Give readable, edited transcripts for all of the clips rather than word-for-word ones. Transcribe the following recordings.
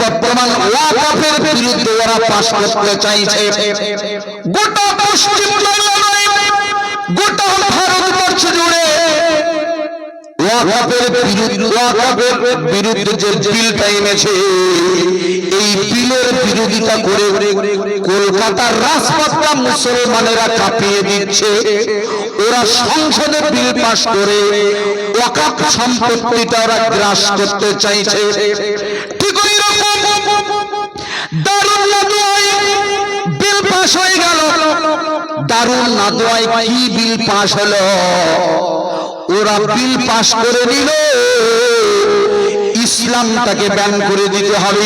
বর্তমান ওয়াকফের বিরুদ্ধে ওরা পাস করতে চাইছে। গোটা পশ্চিম বাংলায়, গোটা ভারতবর্ষ জুড়ে ওয়াকফের বিরুদ্ধে যে বিলটা এনেছে, এই বিলের বিরোধিতা করে কলকাতার রাজপথটা মুসলমানেরা কাঁপিয়ে দিচ্ছে। ওরা সংসদে বিল পাস করে ওয়াকফ সম্পত্তিটা ওরা গ্রাস করতে চাইছে। ঠিক ওই রকম দারুন নাদওয়ায় বিল পাস হয়ে গেল। দারুন নাদওয়ায় কি বিল পাস হলো? ওরা বিল পাস করে দিল ইসলামটাকে ব্যান করে দিতে হবে।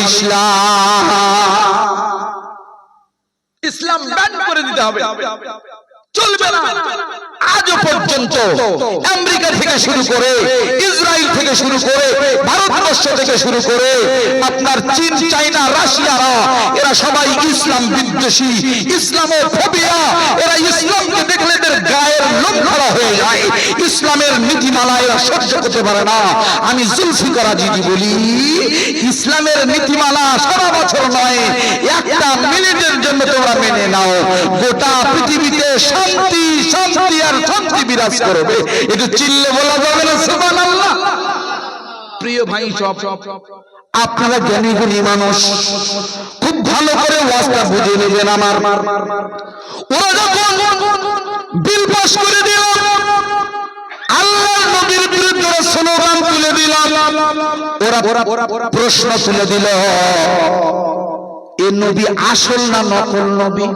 ইসলাম ব্যান করে দিতে হবে, চলবে না। আজও পর্যন্ত আমেরিকা থেকে শুরু করে, ইসরায়েল থেকে শুরু করে, ভারতবর্ষ থেকে শুরু করে আপনার চীন, চায়না, রাশিয়ারা, এরা সবাই ইসলাম বিদ্বেষী, ইসলামোফোবিয়া। এরা ইসলামকে দেখলে এদের গায়ের লোম খাড়া হয়ে যায়। ইসলামের নীতিমালা এরা সহ্য করতে পারে না। আমি জুলফিকার আজিজি বলি, ইসলামের নীতিমালা সারা বছর নয়, একটা মিনিটের জন্য তোমরা মেনে নাও, গোটা পৃথিবীতে শান্তি শান্তি আর শান্তি বিরাজ করবে। একটু চিল্লে বলা যাবে না সুবহানাল্লাহ? প্রিয় ভাই, সব আপনারা জ্ঞানী গুণী মানুষ, খুব ভালো করে ওয়াজটা বুঝে নেবেন আমার। ওরা যখন বিল পাস করে দিল, আল্লাহর নবীর বিরুদ্ধে স্লোগান তুলে দিল, ওরা প্রশ্ন তুলে দিল, এ নবী আসল না নকল নবী?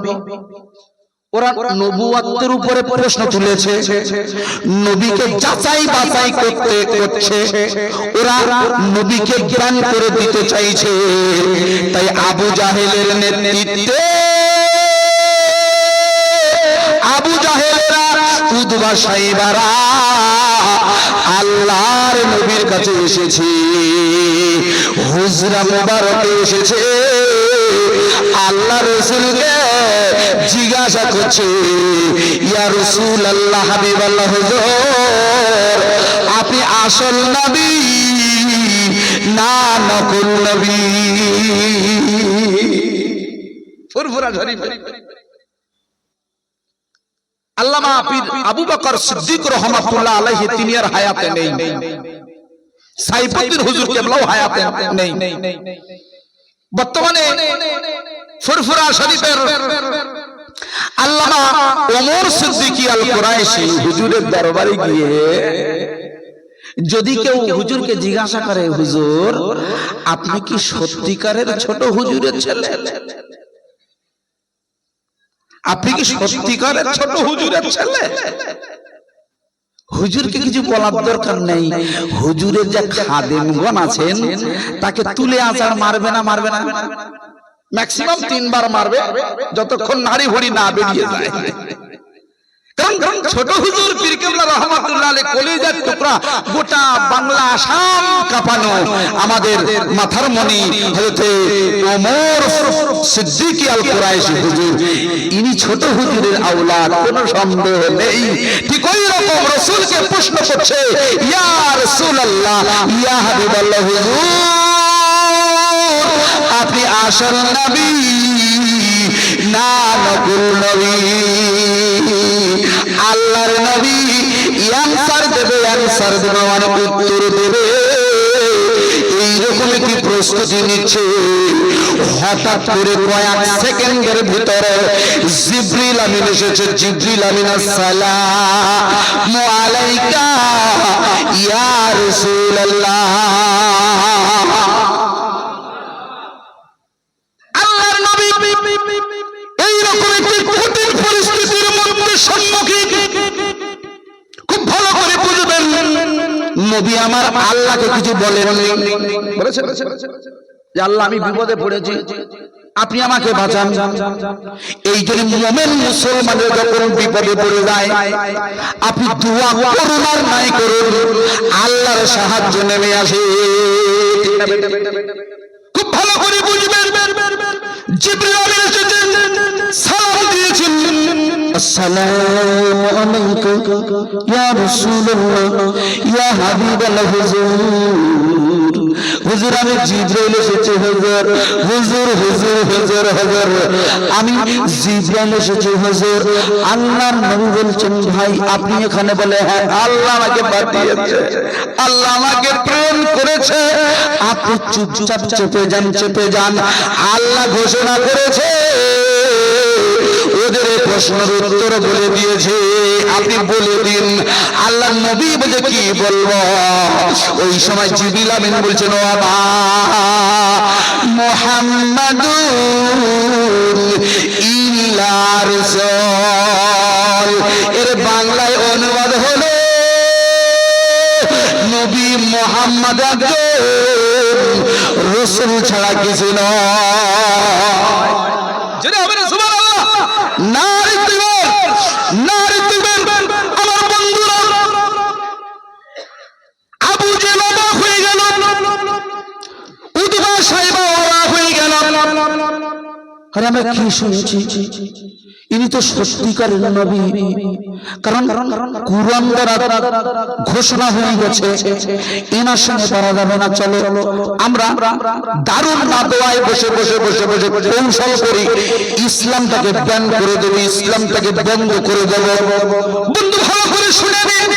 ওরা নবুয়তের উপরে প্রশ্ন তুলেছে, নবীকে যাচাই বাছাই করছে, ওরা নবীকে জ্ঞান করে দিতে চাইছে। তাই আবু জাহেলের নেতৃত্বে আবু জাহেলেরা, উতবা সাইবারা আল্লাহর নবীর কাছে এসেছে, হুজরা মুবারকে এসেছে, আল্লাহ রাসূলকে জিজ্ঞাসা করছে, ইয়া রাসূলুল্লাহ, হাবিবাল্লাহ, হুজুর আপনি আসল নবী না নকল নবী? ফুরফুরা শরীফ আল্লামা পীর আবু বকর সিদ্দিক রাহমাতুল্লাহ আলাইহি, তিনি আর হায়াতে নেই। সাইফুদ্দিন হুজুর কেবলাও হায়াতে নেই। বর্তমানে ফুরফুরা শরীফের আল্লামা ওমর সিদ্দিকী আল কুরাইশি হুজুরের দরবারে গিয়ে যদি কেউ হুজুরকে জিজ্ঞাসা করে, হুজুর আপনি কি সত্যিকারের ছোট হুজুরের ছেলে? আপনি কি সত্যিকারের ছোট হুজুরের ছেলে? হুজুরকে কিছু বলার দরকার নেই। হুজুরের যে খাদেমগণ আছেন, তাকে তুলে আছাড় মারবে না, ম্যাক্সিমাম 3 বার মারবে, যতক্ষণ নাড়ি ভুড়ি না বেরিয়ে যায়। কারণ ছোট হুজুর পীর কেবলা রাহমাতুল্লাহ আলাইহি কলিজার টুকরা, গোটা বাংলা আসাম কাঁপানো আমাদের মাথার মণি হযরত ওমর সিদ্দিকী আল কুরাইশি হুজুর, ইনি ছোট হুজুরের আওলাদ, কোনো সন্দেহ নেই। ঠিক ওই রকম রাসূলকে প্রশ্ন করছে, ইয়া রাসূলুল্লাহ, ইয়া হাবিবাল্লাহ, হুজুর আপনি আসল নবী না নকল নবী? আল্লাহর নবী অ্যানসার দেবে, মানে উত্তর দেবে, এইরকম একটি প্রস্তুতি নিচ্ছে। হঠাৎ করে কয়েক সেকেন্ডের ভিতরে জিবরিল আমিন এসেছে। জিবরিল আমিন, আসসালামু আলাইকা ইয়া রাসূলুল্লাহ। আল্লাহর নবী এইরকম একটি কঠিন পরিস্থিতির মধ্যে সম্মুখীন, খুব ভালো করে বুঝবেন, নবী আমার আল্লাহকে কিছু বলেননি। বলেছেন যে আল্লাহ আমি বিপদে পড়েছি, আপনি আমাকে বাঁচান। এই জন্য মুমিন মুসলমানের যখন বিপদে পড়ে যায়, আপনি দোয়া করুন আর নাই করুন, আল্লাহর সাহায্য নেমে আসে। খুব ভালো করে বুঝবেন, জিবরিল আমিন এসেছেন, সালাম দিয়েছেন, আসসালামু আলাইকুম ইয়া রাসূলুল্লাহ ইয়া হাবিবাল হুজুর। হুজুর আমি জিবরাইল এসেছি হুজুর। হুজুর হুজুর হুজুর হুজুর আমি জিবরাইল এসেছি হুজুর। আল্লাহর নবী বলছেন ভাই আপনি এখানে? বলে হ্যাঁ, আল্লাহ আমাকে পাঠিয়েছে, আল্লাহ আমাকে প্রেরণ করেছে। আপনি চুপচাপ চেপে যান, চেপে যান। আল্লাহ ঘোষণা করেছে, ওদের প্রশ্নের উত্তর বলে দিয়েছে, আপনি বলে দিন। আল্লাহ নবী বলে কি বলবো? ওই সময় জিবরিল আমিন বলছেন, ও মুহাম্মাদুন ইল্লা রাসূল। এর বাংলায় অনুবাদ হলো নবী মুহাম্মদ একজন রাসূল ছাড়া কিছু নয়। যেটা হবে না সুবহানাল্লাহ। নারী দিবেন, নারী দিবেন। আমার বন্ধুরা, আবু জেহেল অবাক হয়ে গেল, উতবা সাইবা অবাক হয়ে গেল। আর আমরা কি শুনছি? ইনি তো সত্যিকারের নবী, কারণ কুরআন দ্বারা ঘোষণা হয়ে গেছে এনার সঙ্গে পারা যাবে না। চলো আমরা দারুণ নাদোয়ায় বসে বসে বসে বসে কৌশল করি ইসলামটাকে ব্যান করে দেব, ইসলামটাকে বন্ধ করে দেব। বন্ধু ভালো করে শুনে নিন,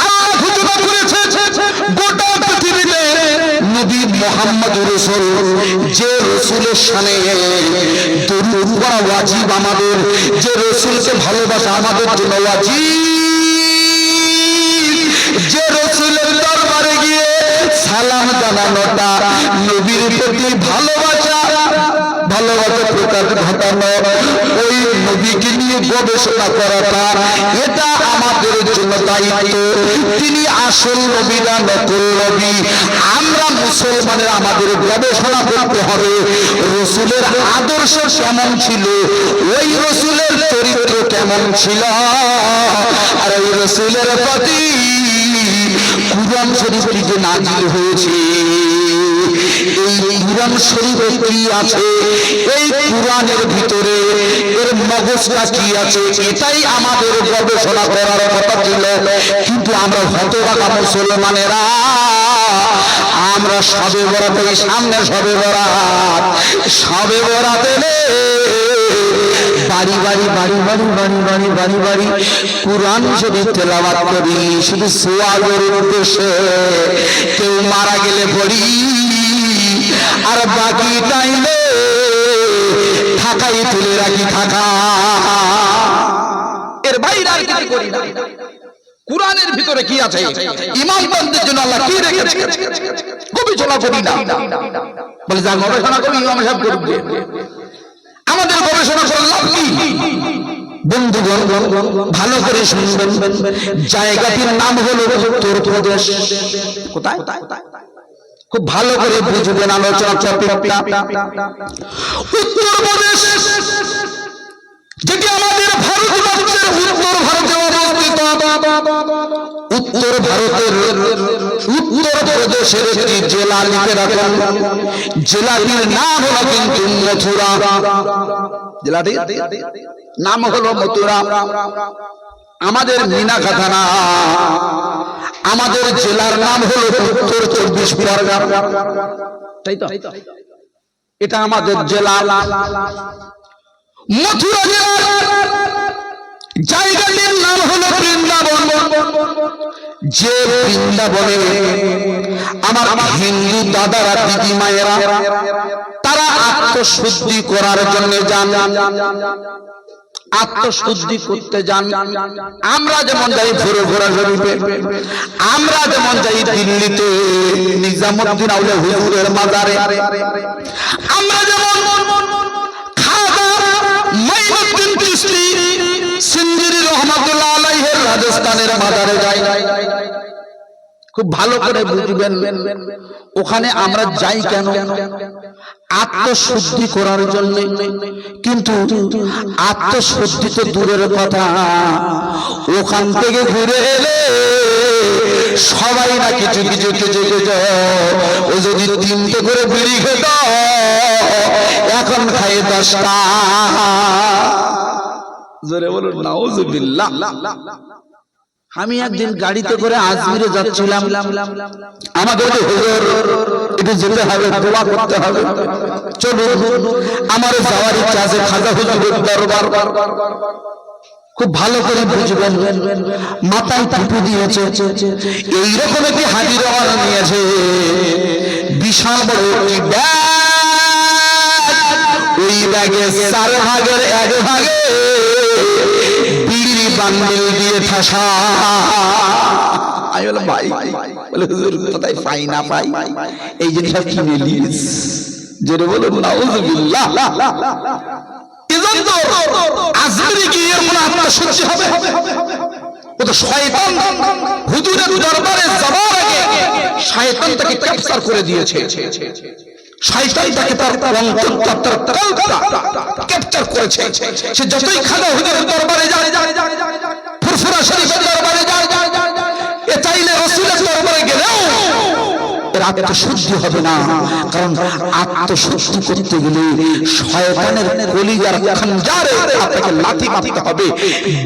আল্লাহ ঘোষণা করেছে গোটা পৃথিবীতে নবী মুহাম্মদ রাসূল, যে রাসূলের শানে দরুদ পড়া ওয়াজিব আমাদের, যে রাসূলকে ভালোবাসা আমাদের জন্য ওয়াজিব, যে রাসূলের দরবারে গিয়ে সালাম জানানোটা, নবীর প্রতি ভালোবাসা প্রকাশ ঘটানো, ওই নবীকে নিয়ে গবেষণা করাটা, এটা আমাদের জন্য দায়িত্ব। তিনি আসল নবী না নকল নবী? আমরা মুসলমানের আমাদের গবেষণা করতে হবে রাসূলের আদর্শ কেমন ছিল, ওই রাসূলের চরিত্র কেমন ছিল, আর ওই রাসূলের প্রতি কুরআন শরীফে যে নাযিল হয়েছে, এই কুরআন শরীফে কি আছে, এই কুরআনের ভিতরে এর মগজটা কি আছে, এটাই আমাদের গবেষণা করার কথা ছিল। কিন্তু আমরা হতভাগা মুসলমানেরা, আমরা সবে বরাত, এই সামনে সবে বরাত, সবে বরাত এলে বাড়ি বাড়ি বাড়ি বাড়ি বাড়ি বাড়ি বাড়ি বাড়ি কুরআন শরীফ তেলাওয়াত করি, শুধু সোয়াবের উদ্দেশ্যে। কেউ মারা গেলে পড়ি, আর বাকি টাইমে থাকাই তুলে রাখি, থাকা। এর বাইরে আর কিছু করি না। কুরআনের ভিতরে কি আছে, ইমামদের জন্য আল্লাহ কি রেখেছে, গবেষণা করি না। বলে যা গবেষণা করি ইমাম সাহেব করবে, আমাদের গবেষণা করে লাভ কি? বন্ধুগণ ভালো করে শুনবেন, জায়গাটির নাম হলো উত্তরপ্রদেশ। কোথায়? খুব ভালো করে বুঝবেন আলোচনা টপিকটা। উত্তরপ্রদেশ, যেটি আমাদের ভারতবর্ষের উত্তর ভারতে অবস্থিত। উত্তর ভারতের উত্তরপ্রদেশের একটি জেলা লিখে রাখেন। জেলাটির নাম হলো কিন্তু মথুরা। জেলাটির নাম হলো মথুরা। আমাদের মিনাখাতা না, আমাদের জেলার নাম হলো উত্তর 24 পরগনা। তাই তো? এটা আমাদের জেলা। মথুরা জেলার জায়গাটির নাম হলো বৃন্দাবন। যে বৃন্দাবনে আমার হিন্দু দাদারা, দিদি মায়েরা, তারা আত্মশুদ্ধি করার জন্য যান, আত্মশুদ্ধি করতে যান। আমরা যেমন যাই ফুরফুরা শরীফে, আমরা যেমন যাই দিল্লিতে নিজামুদ্দিন আউলিয়া হুজুরের মাজারে, আমরা যেমন খাজা মাইনুদ্দিন চিশতি সিন্ধিরি রহমাতুল্লাহ আলাইহির রাজস্থানের মাজারে যাই। খুব ভালো করে বুঝবেন, ওখানে আমরা যাই কেন? আত্মশুদ্ধি করার জন্য। কিন্তু আত্মশুদ্ধি তো দূরের কথা, ওখান থেকে ঘুরে এলে সবাই না কিছু কিছু কিছু কিছু, ও যদি 3টে করে বিড়ি খেত, এখন খায় 10টা। জোরে বলুন নাউজুবিল্লাহ। আমি একদিন গাড়িতে করে আজমিরে যাচ্ছিলাম, আমাদের হুজুর এটা যেতে হবে, দোয়া করতে হবে। চলুন, আমার যাওয়ার ইচ্ছা আছে খাজা হুজুরের দরবার। খুব ভালো করে বুঝবেন, মাথায় টুপি দিয়েছে, এইরকম একটি হাজির রওনা নিয়েছে, বিশাল বড় একটি ব্যাগ, ওই ব্যাগে 4 ভাগের 1 ভাগে বিড়ি বান্ডিল দিয়ে ঠাসা। আমি বললাম ভাই, বলে হুজুর কোথায় পাই না পাই এই জিনিসটা কিনে নিস। জোরে বলুন নাউজুবিল্লাহ। এজন্য আজমিরে গিয়ে এর কোনো আত্মশুদ্ধি হবে? ও তো শয়তান হুজুরের দরবারে যাওয়ার আগে শয়তান তাকে ক্যাপচার করে দিয়েছে। শয়তান তাকে তার অন্তরটা, তার কলবটা ক্যাপচার করেছে। সে যতই খাজা হুজুরের দরবারে যায়, ফুরফুরা শরীফের দরবারে যায়, এ চাইলে রাসূলের দরবারে গেলেও এর আত্মশুদ্ধি হবে না। কারণ আত্মশুদ্ধি করতে গেলে শয়তানের কলিজার খঞ্জারে আপনাকে লাথি মারতে হবে,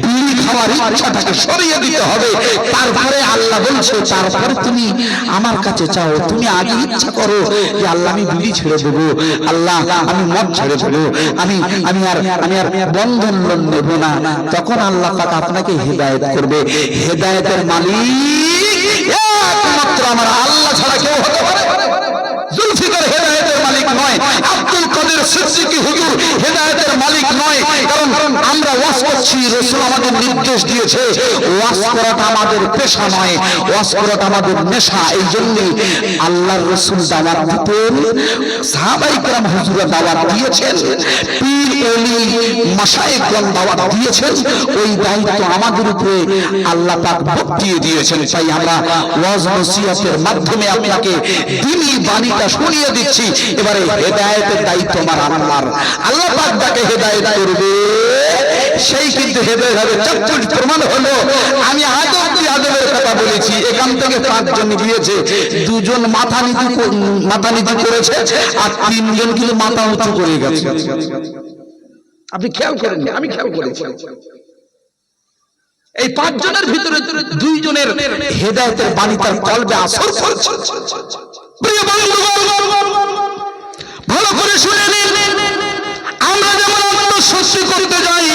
বিড়ি খাওয়ার ইচ্ছাটাকে সরিয়ে দিতে হবে। তারপরে আল্লাহ বলছে, তারপরে তুমি আমার কাছে চাও। তুমি আগে ইচ্ছা করো যে আল্লাহ আমি বিড়ি ছেড়ে দেবো, আল্লাহ আমি মদ ছেড়ে দেবো, আমি আর বন্ধন লোন নেব না। তখন আল্লাহ পাক আপনাকে হেদায়েত করবে। হেদায়েতের মালিক একমাত্র আমার আল্লাহ ছাড়া কেউ হতে পারে? জুলফিকার হেদায়েতের মালিক নয়, আব্দুল কাদের সিদ্দিকী হুজুর হেদায়েতের মালিক নয়। কারণ আমরা ওয়াজ করছি, রাসূল আমাদের নির্দেশ দিয়েছে, ওয়াজ করাটা আমাদের পেশা নয়, ওয়াজ করাটা আমাদের নেশা। এই জন্য আল্লাহর রাসূল দাওয়াত দিতেন, সাহাবায়ে কেরাম হুজুররা দাওয়াত দিয়েছেন, পীর ওলি মাশায়েখগণ দাওয়াত দিয়েছেন। ওই দায়িত্ব আমাদের উপরে আল্লাহ পাক বর্তিয়ে দিয়েছেন। তাই আমরা ওয়াজ নসিহতের মাধ্যমে আপনাকে দ্বীনি বাণীটা শুনিয়ে দিচ্ছি। এবারে হেদায়েতের দায়িত্ব আমার আল্লাহর। আল্লাহ পাক যাকে হেদায়েত করবে সেই কিন্তু হেদায়েত হবে। চক্ষুষ প্রমাণ হলো, আমি আদবের কথা বলেছি। এখান থেকে 5 জন গিয়েছে, 2 জন মাথা নিচু করেছে, আর 3 জন কিন্তু মাথা উঁচু করে গেছে। আপনি খেয়াল করেন, আমি খেয়াল করেছি। এই 5 জনের ভিতরে 2 জনের হেদায়েতের বাণী তার কলবে আসর করছে। প্রিয় বন্ধুগণ, ভালো করে শুনে নিন, আমরা যেমন আত্মশুদ্ধি করতে যাই,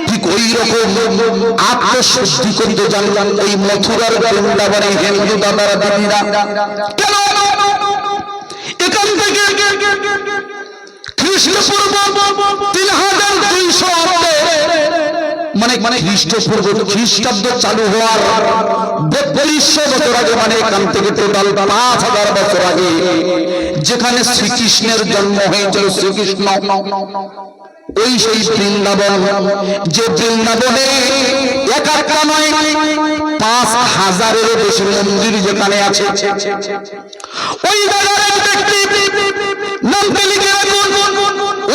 ঠিক ওই রকম আত্মশুদ্ধি করতে জানলাম এই মথুরার বৃন্দাবনে হিন্দু দাদারা দিদিরা। কেন এখান থেকে খ্রিস্টপূর্ব 3200 মানে খ্রিস্টাব্দ চালু হওয়ার 4200 বছর আগে, মানে এখান থেকে টোটাল 5000 বছর আগে, যেখানে শ্রীকৃষ্ণের জন্ম হয়েছিল, শ্রীকৃষ্ণ ওই সেই বৃন্দাবন, যে বৃন্দাবনে একটা নয় 5000-এরও বেশি মন্দির যেখানে আছে, ওই জায়গার ব্যক্তি নাম লিখে রাখুন।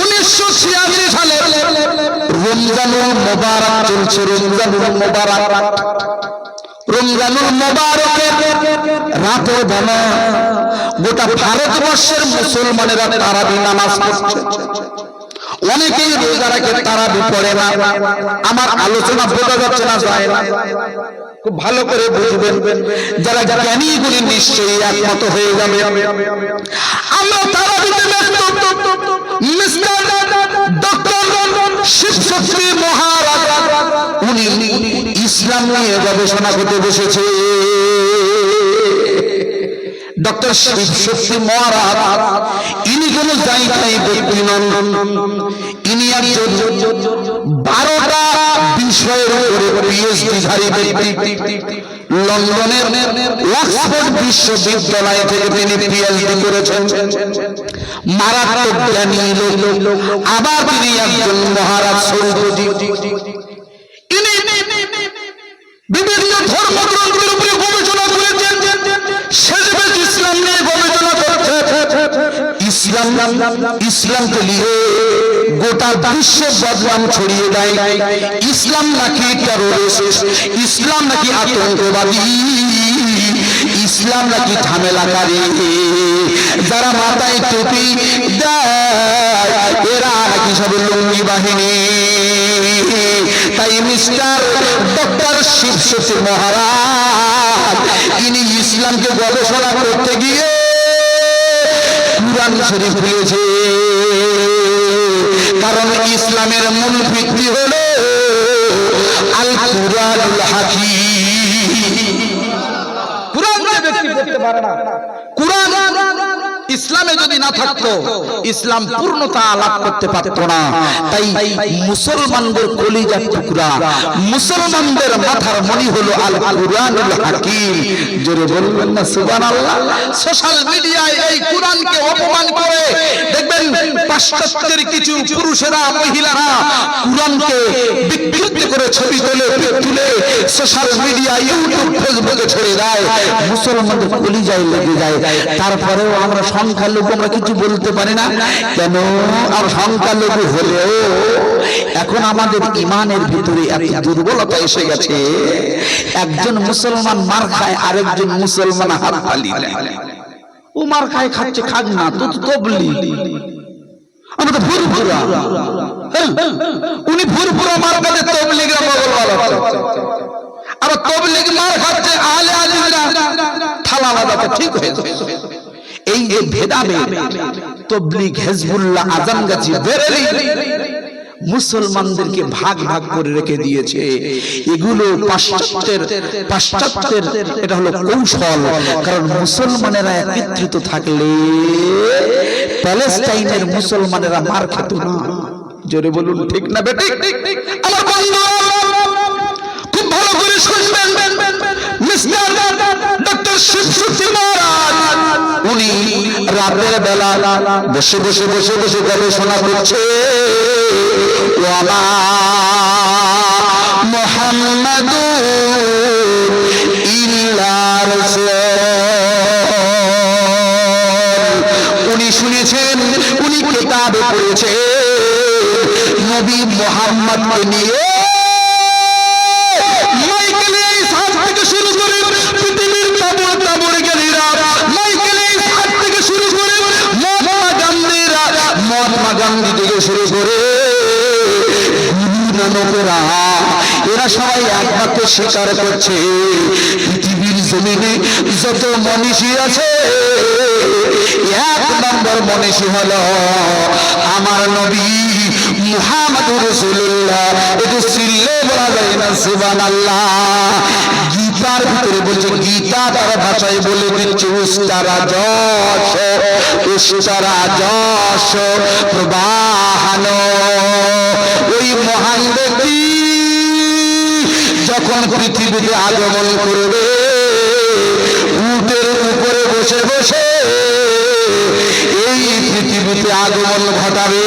1986 সালে রমজানুল মোবারক চলছে, রমজানুল মোবারক। রমজানুল মোবারকের রাতের বেলা গোটা ভারতবর্ষের মুসলমানেরা তারাবি নামাজ পড়ছে। অনেকেই রোজা রাখে, তারাবি পড়ে না। আমার আলোচনা বোঝা যাচ্ছে না, যায় না? খুব ভালো করে বুঝবেন, যারা জ্ঞানী গুলি নিশ্চয়ই একমত হয়ে যাবে। আমরা তারাবিতে ব্যস্ত। মিস্টার ডক্টর শিবশক্তি মহারাজ উনি ইসলাম নিয়ে গবেষণা করতে বসেছে। ডক্টর শিবশক্তি মহারাজ ইনি কোন জায়গায় ব্যক্তি নন, ইনি একজন 12টা বিষয়ের উপরে পিএইচডি ধারী ব্যক্তি। লন্ডনের অক্সফোর্ড বিশ্ববিদ্যালয় থেকে তিনি পিএইচডি করেছেন। মারাত্মক জ্ঞানী লোক। আবার তিনি একজন মহারাজ সৌদি। ইনি বিভিন্ন ধর্মগ্রন্থের উপরে গবেষণা করেছেন। শেষমেশ ইসলাম নিয়ে গবেষণা করছে। ইসলামকে নিয়ে গোটা বিশ্বে বদনাম ছড়িয়ে দেয়। ইসলাম নাকি টেররিস্ট, ইসলাম নাকি আতঙ্কবাদী, ইসলাম নাকি ঝামেলাকারী। যারা মাথায় টুপি দেয় এরা নাকি সব লুঙ্গি বাহিনী। প্রাইম মিনিস্টার ডক্টর শিবশক্তি মহারাজ, তিনি ইসলামকে গবেষণা করতে গিয়ে কুরআন শরীফ লিখেছে। কারণ ইসলামের মূল ভিত্তি হলো আল কুরআনুল হাকীম। কুরআন যে ব্যক্তি পড়তে পারে না, কুরআন ইসলামে যদি না থাকতো ইসলাম পূর্ণতা লাভ করতে পারতো না। তাই মুসলমানদের কলিজার টুকরা, মুসলমানদের মাথার মণি হলো আল কুরআনুল হাকীম। জোরে বলবেন না সুবহানাল্লাহ। সোশ্যাল মিডিয়ায় এই কুরআনকে অপমান করে দেখবেন পাশ্চাত্যের কিছু পুরুষেরা, মহিলারা কুরআনকে বিকৃত করে ছবি তুলে সোশ্যাল মিডিয়া, ইউটিউব, ফেসবুকে ছেড়ে দেয়। মুসলমানদের কলিজায় লেগে যায়। তারপরেও আমরা সংখ্যালঘু, আমরা কিছু বলতে পারি না কেন? আর সংখ্যালঘু হলেও এখন আমাদের ইমানের ভিতরে এত দুর্বলতা এসে গেছে, একজন মুসলমান মার খায় আরেকজন মুসলমান হাত তালি দেয়। ও মার খায়, খাচ্ছে, খাক না, তো তবলিগ। আমরা তো ভুরভুরা, উনি ভুরভুরা মার খাচ্ছে, তবলিগরা বগলওয়ালা। আবার তবলিগ মার খাচ্ছে, আহলে হাদিসরা থালা লাগাতে ঠিক হয়েছে। এই যে ভেদাভেদ, তবলিগ, হিজবুল্লাহ, আজমগাছি, বেরেলি মুসলমানদেরকে ভাগ ভাগ করে রেখে দিয়েছে। এগুলো পাশ্চাত্যের এটা হলো কৌশল। কারণ মুসলমানেরা একত্রিত থাকলে প্যালেস্টাইনের মুসলমানেরা মার খেত না। জোরে বলুন ঠিক না বেঠিক? আমার বন্ধু খুব ভালো করে শুনবেন, মিস্টার ডক্টর শিবশক্তি মহারাজ উনি রাতের বেলা বসে বসে গবেষণা করছে। ওয়ামা মুহাম্মাদুর ইল্লা রাসূল। উনি শুনেছেন, উনি কিতাবে পড়েছে নবী মুহাম্মদকে নিয়ে গান্ধী থেকে শুরু করে এরা সবাই একমাত্র স্বীকার করছে পৃথিবীর জমিনে যত মনীষী আছে, এক নম্বর মনীষী হলো আমার নবী মুহাম্মদুর রাসূলুল্লাহ। এটা সিল্লে বলা যায় না সুবহানাল্লাহ। গীতার ভিতরে বলছে, গীতা তার ভাষায় বলে দিচ্ছে উস্তারা যশ প্রবাহান। ওই মহান ব্যক্তি যখন পৃথিবীতে আগমন করবে, উটের উপরে বসে বসে এই পৃথিবীতে আগমন ঘটাবে।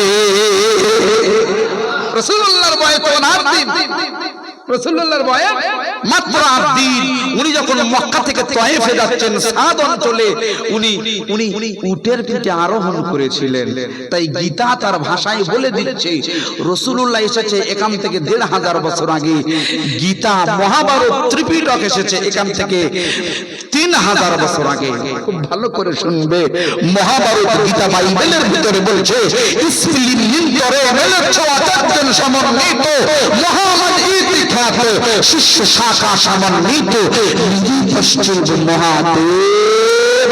রাসূলুল্লাহর বয়স তখন 8 দিন, রাসূলুল্লাহর বয়স মাত্র 8 দিন। উনি যখন মক্কা থেকে তায়েফে যাচ্ছেন, সাদ অঞ্চলে উনি উটের পিঠে আরোহণ করেছিলেন। তাই গীতা তার ভাষায় বলে দিচ্ছে রাসূলুল্লাহ এসেছে এখান থেকে 1500 বছর আগে। গীতা, মহাভারত, ত্রিপিটক এসেছে এখান থেকে 3000 বছর আগে। খুব ভালো করে শুনবে, মহাভারত, গীতা, বাইবেলের ভিতরে বলছে সমন্বিত মহামান ইতিখ্যাত শিষ্য শাখা সমন্বিত পশ্চিম মহাদেব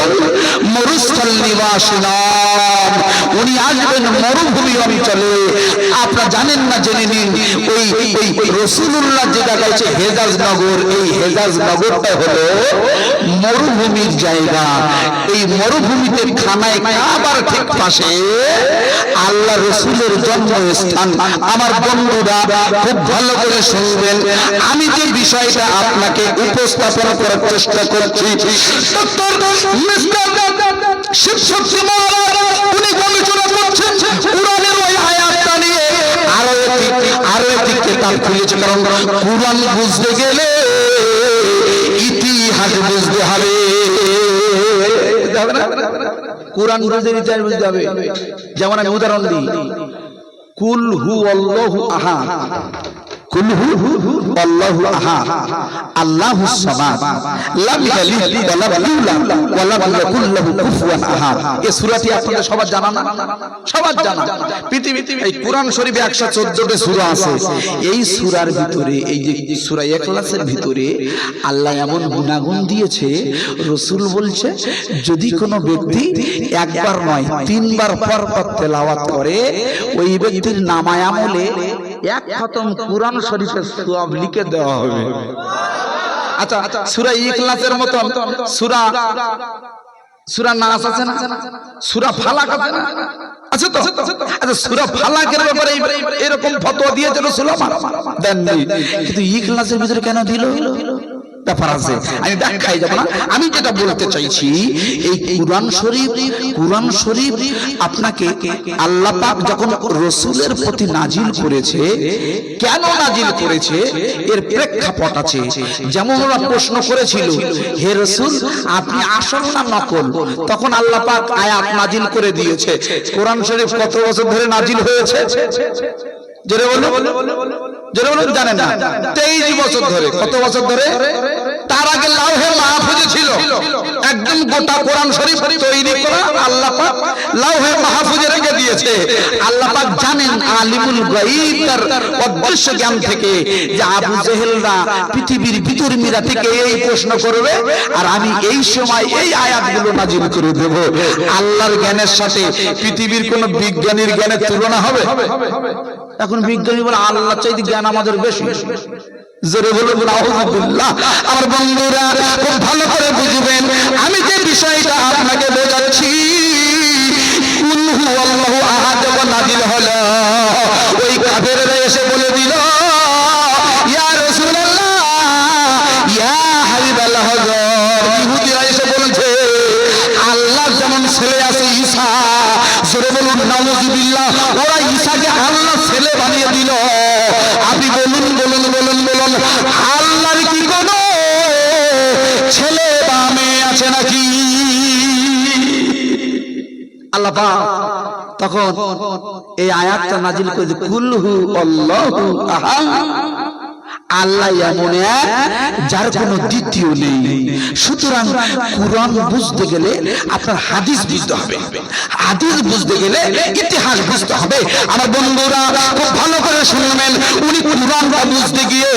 মরুস্থল নিবাসী নাম। উনি আসবেন মরুভূমি অঞ্চলে। আপনারা জানেন না, জেনে নিন। ওই রাসূলুল্লাহ যে জায়গা আছে হেজাজ নগর, এই হেজাজ নগরটা হলো মরুভূমির জায়গা। এই মরুভূমিতে খানায় কাবার ঠিক পাশে আল্লাহ রাসূলের জন্মস্থান। আমার বন্ধুরা খুব ভালো করে শুনবেন, আমি যে বিষয়টা আপনাকে উপস্থাপন করার চেষ্টা করছি। শিবশক্তি মহারাজ উনি গবেষণা করছেন কুরআনের ওই আয়াতটা নিয়ে। আরো একটি কিতাব খুলেছে, কারণ কুরআন বুঝতে গেলে ইতিহাস বুঝতে হবে। কুরআন বুঝতে ইতিহাস বুঝতে হবে। যেমন আমি উদাহরণ দিই, কুল হু আল্লাহু আহাদ, কুল হু আল্লাহু আহাদ আল্লাহুস সামাদ লাম ইয়ালিদ ওয়া লাম ইউলাদ ওয়া লাম ইয়াকুল লাহু কুফুয়ান আহাদ। এই সূরাটি আপনাদের সবার জানা না? সবার জানা। পৃথিবীতে এই কোরআন শরীফে 114টি সূরা আছে। এই সূরার ভিতরে, এই যে সূরা ইখলাসের ভিতরে আল্লাহ এমন গুণাগুণ দিয়েছে, রাসূল বলছে যদি কোনো ব্যক্তি একবার নয় 3 বার পরপর তেলাওয়াত করে, ওই ব্যক্তির নামায় আমলে 1 খতম কোরআন শরীফের সওয়াব লিখে দেওয়া হবে। আচ্ছা, সূরা ইখলাসের মত সূরা নাস আছে না? সূরা ফালাক আছে না? আছে তো? আচ্ছা, সূরা ফালাকের ব্যাপারে এরকম ফতোয়া দিয়েছে রাসূলুল্লাহ দেননি, কিন্তু ইখলাসের ভিতরে কেন দিল? ব্যাপার আছে, আমি ব্যাখ্যায় যাব না। আমি যেটা বলতে চাইছি, এই কোরআন শরীফ আপনাকে আল্লাহ পাক যখন রাসূলের প্রতি নাজিল করেছে, কেন নাজিল করেছে এর প্রেক্ষাপট আছে। যেমন ওরা প্রশ্ন করেছিল, হে রাসূল আপনি আসল না নকল? তখন আল্লাহ পাক আয়াত নাজিল করে দিয়েছে। কোরআন শরীফ কত বছর ধরে নাজিল হয়েছে? জোরে বলুন, জানেন না? 23 বছর ধরে। কত বছর ধরে? তার আগে লাউহে মাহফুজে ছিল একদম গোটা কোরআন শরীফ তৈরি করা, আল্লাহ পাক লাউহে মাহফুজে রেখে দিয়েছে। আল্লাহ পাক জানেন, আলিমুল গায়ব, তার অদৃশ্য জ্ঞান থেকে, যে আবু জেহেলরা পৃথিবীর বিতর্মীরা থেকে এই প্রশ্ন করবে, আর আমি এই সময় এই আয়াতগুলো নাজিল করে দেব। আল্লাহর জ্ঞানের সাথে পৃথিবীর কোন বিজ্ঞানীর জ্ঞানের তুলনা হবে? এখন বিজ্ঞানী বলে আল্লাহ চাইতে জ্ঞান আমাদের বেশি। জোরে বলুন আউযুবিল্লাহ। আমার বন্ধুরা খুব ভালো করে বুঝবেন, আমি যে বিষয়টা আপনাকে বোঝাচ্ছি, কুল হুয়াল্লাহু আহাদ যখন নাযিল হলো, ওই কাফেররা এসে বলে দিল, ইয়া রাসূলুল্লাহ, ইয়া হাবিবাল্লাহ, ইহুদিরা এসে বলছে আল্লাহ যেমন ছেলে আছে ঈসা। জোরে বলুন নাউযুবিল্লাহ। ওরা ঈসাকে আল্লাহ ছেলে বানিয়ে দিল। আপনি বলুন আল্লাহর কি কোনো ছেলে বা মেয়ে আছে নাকি? আল্লাহ পাক তখন এই আয়াতটা নাজিল করে, কুল হু আল্লাহু আহাদ, আল্লাহ এমন এক যার কোনো দ্বিতীয় নেই। সুতরাং কুরআন বুঝতে গেলে আপনার হাদিস বুঝতে হবে, হাদিস বুঝতে গেলে ইতিহাস বুঝতে হবে। আমার বন্ধুরা খুব ভালো করে শুনবেন, উনি কুরআনটা বুঝতে গিয়ে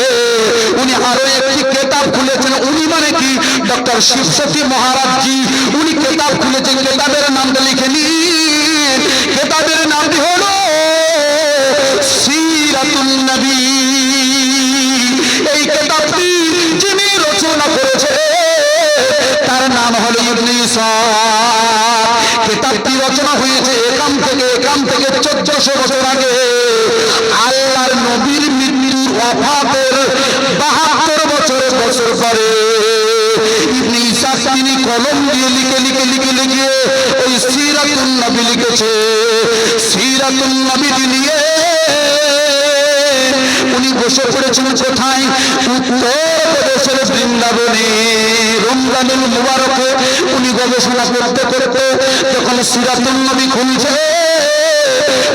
উনি আরো একটি কিতাব খুলেছেন। উনি মানে কি? ডক্টর শিবসতী মহারাজ জি। উনি কিতাব খুলেছেন, কিতাবের নামটা লিখে নিন। কিতাবের নামটি হলো সিরাতুন নবী। এই কিতাবটি যিনি রচনা করেছে তার নাম হলো ইবনে ইসহাক। কিতাবটি রচনা হয়েছে একাম থেকে 1400 বছর আগে। আল্লাহর নবীর মৃত্যুর ওফাতের 72 বছর পরে ইবনে ইসহাক তিনি কলম দিয়ে লিখে ওই সিরাতুন নবী লিখেছে। সিরাতুন নবী নিয়ে উনি বসে পড়েছেন কোথায়? উত্তর প্রদেশের বৃন্দাবনে রমজানুল মুবারকে উনি গবেষণা করতে যখন সিরাতুন নবী খুলছে,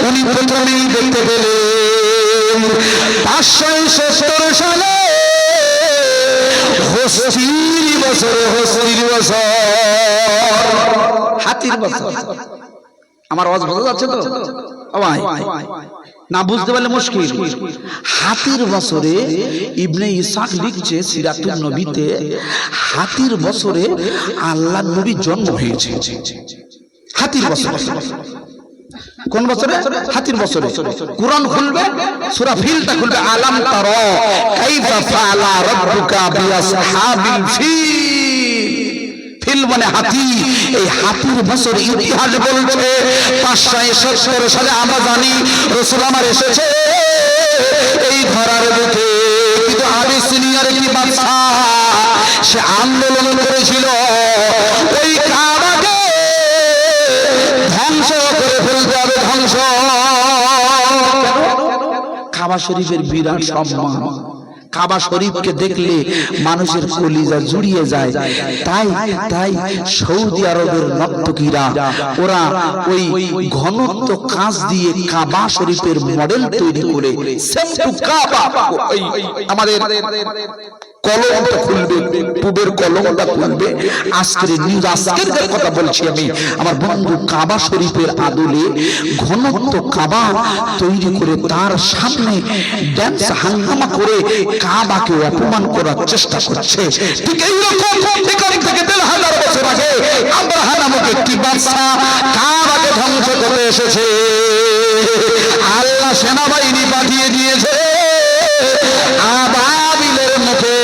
উনি প্রথমেই দেখতে পেলেন 570 সালে হস্তির বছর, হাতির বছর। আমার আওয়াজ বোঝা যাচ্ছে তো? না বুঝতে পারলে মুশকিল। হাতির বছরে ইবনে ইসহাক লিখছে সিরাতুন নবীতে, হাতির বছরে আল্লাহর নবী জন্ম হয়েছে। হাতির বছর। কোন বছরে? হাতির বছরে। কুরআন খুলবে, সূরা ফিলটা খুলবে, আলাম তারা কাইফা ফাআলা রাব্বুকা বিআসহাবিল ফিল। ফিল মানে হাতি। এই হাতির বছর ইতিহাস বলছে 570 সালে আমরা জানি রাসূল আমার এসেছে এই ধরার বুকে। কিন্তু আবিসিনিয়ার একটি বাদশা সে আন্দোলন করেছিল ওই কাবাকে ধ্বংস করে ফেলতে হবে, ধ্বংস। কাবা শরীফের বিরাট সম্মান, কাবা শরীফকে দেখলে মানুষের কলিজা জুড়িয়ে যায়। তাই তাই সৌদি আরবের নর্তকীরা ওরা ওই ঘনত্ব কাঁচ দিয়ে কাবা শরীফের মডেল তৈরি করে সেম টু কাবা আমাদের কলমটা খুলবে, পূবের কলমটা খুলবে। আজকের নিউজ, আজকের যে কথা বলছি আমি, আমার বন্ধু কাবা শরীফের আদলে ঘনত্ব কাবা তৈরি করে তার সামনে ড্যান্স হাঙ্গামা করে কাবাকে অপমান করার চেষ্টা করছে। ঠিক এইরকম এখান থেকে ১,৫০০ বছর আগে আব্রাহা নামক একটি বাদশা কাবাকে ধ্বংস করে এসেছে। আল্লাহ সেনাবাহিনী পাঠিয়ে দিয়েছে, আবাবিলের মুখে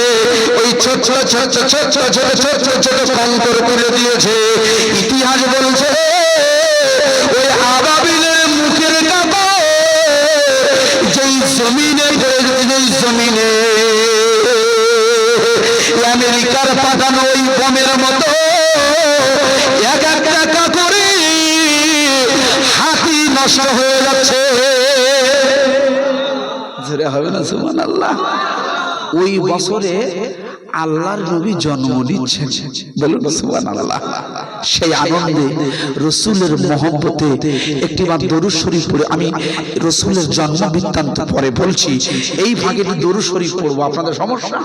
ওই ছোট ছোট ছোট ছোট ছোট ছোট ছোট কঙ্কর তুলে দিয়েছে। ইতিহাস বলছে ওই আবাবিলের মুখের কাবা যেই জমিনে যেই জমিনে আমেরিকার পাঠানো ওই বোমের মতো এক একটা করে হাতি নষ্ট হয়ে যাচ্ছে। হবে না সুবহানাল্লাহ। ওই বছরে আল্লাহর নবী জন্ম নিচ্ছেন, বলুন সুবহানাল্লাহ। সেই আনন্দে রাসূলের মহব্বতে একটিবার দরুদ শরীফ পড়ে, আমি রাসূলের জন্ম বৃত্তান্ত পরে বলছি, এই ভাগে একটু দরুদ শরীফ পড়বো। আপনাদের সমস্যা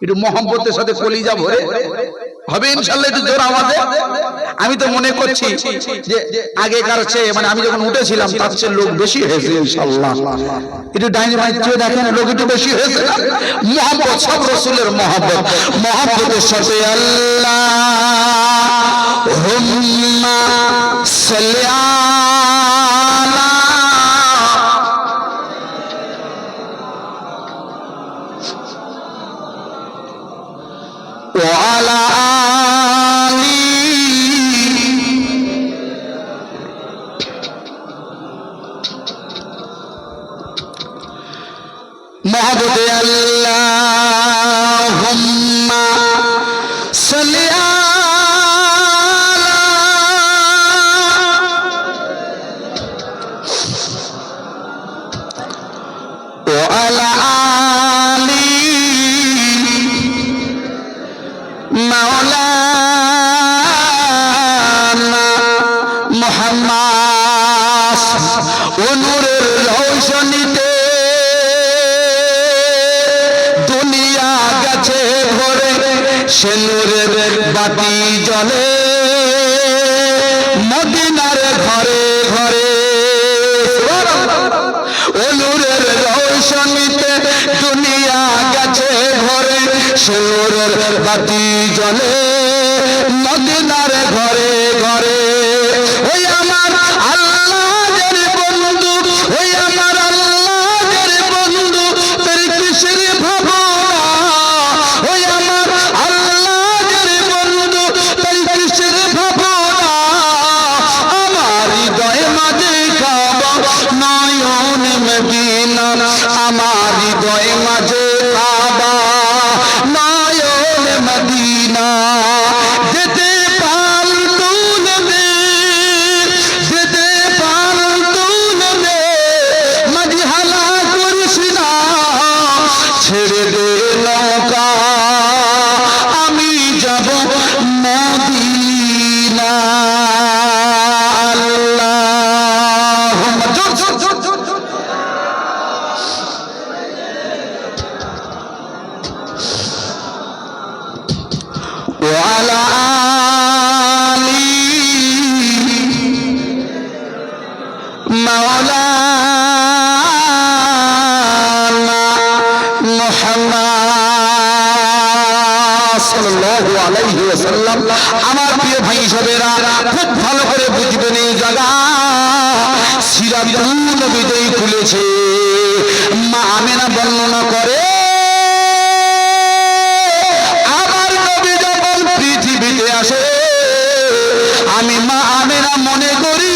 একটু মহব্বতের সাথে কলিজা ভরে হবে ইনশাআল্লাহ, একটু জোর আওয়াজে। আমি তো মনে করছি যে আগেকার চেয়ে, মানে আমি যখন উঠেছিলাম তার চেয়ে লোক বেশি হয়েছে ইনশাআল্লাহ। একটু ডাইনে বাঁয়ে চেয়ে দেখেন, লোক একটু বেশি হয়েছে। মহব্বত, সব রাসূলের মহব্বত, মহব্বতের সাথে আল্লাহুম্মা সাল্লি আলা ওয়া আলা মহব্বতে আল্লাহুম্মা সাল্লি আলা ওয়া আলা আলি মাওলানা মুহাম্মদ। ও নূরের রৌশনীতে দুনিয়া গেছে ভরে, সে নূরের বাতি জ্বলে মদিনার ঘরে ঘরে। ও নূরের রৌশনীতে দুনিয়া গেছে ভরে, সে নূরের বাতি জ্বলে মদিনার ঘরে ঘরে। ওই আমার আল্লাহর বন্ধু, ওই আমার আল্লাহর বন্ধু, তোর কিসের ভাবনা? ওই আমার আল্লাহর বন্ধু, তোর কিসের ভাবনা? আমার হৃদয় মাঝে কাবা, নয়ন মদিনা। আমার হৃদয় মাঝে কাবা, নয়ন মদিনা। যেতে পারতো না রে, যেতে পারতো না রে, মাঝি হালা করিস না, ছেড়ে দে নৌকা, আমি যাব মদিনা। আল্লাহুম্মা জোর জোর জোর জোর জোর। وعلى آل مولانا محمد সাল্লাল্লাহু আলাইহি ওয়াসাল্লাম। আমার প্রিয় ভাই হিসেবেরা খুব ভালো করে বুঝবেন এই জায়গা। সিরাতুন নবীতেই খুলেছে, মা আমেনা বর্ণনা করে আসে, আমি মা আমেনা মনে করি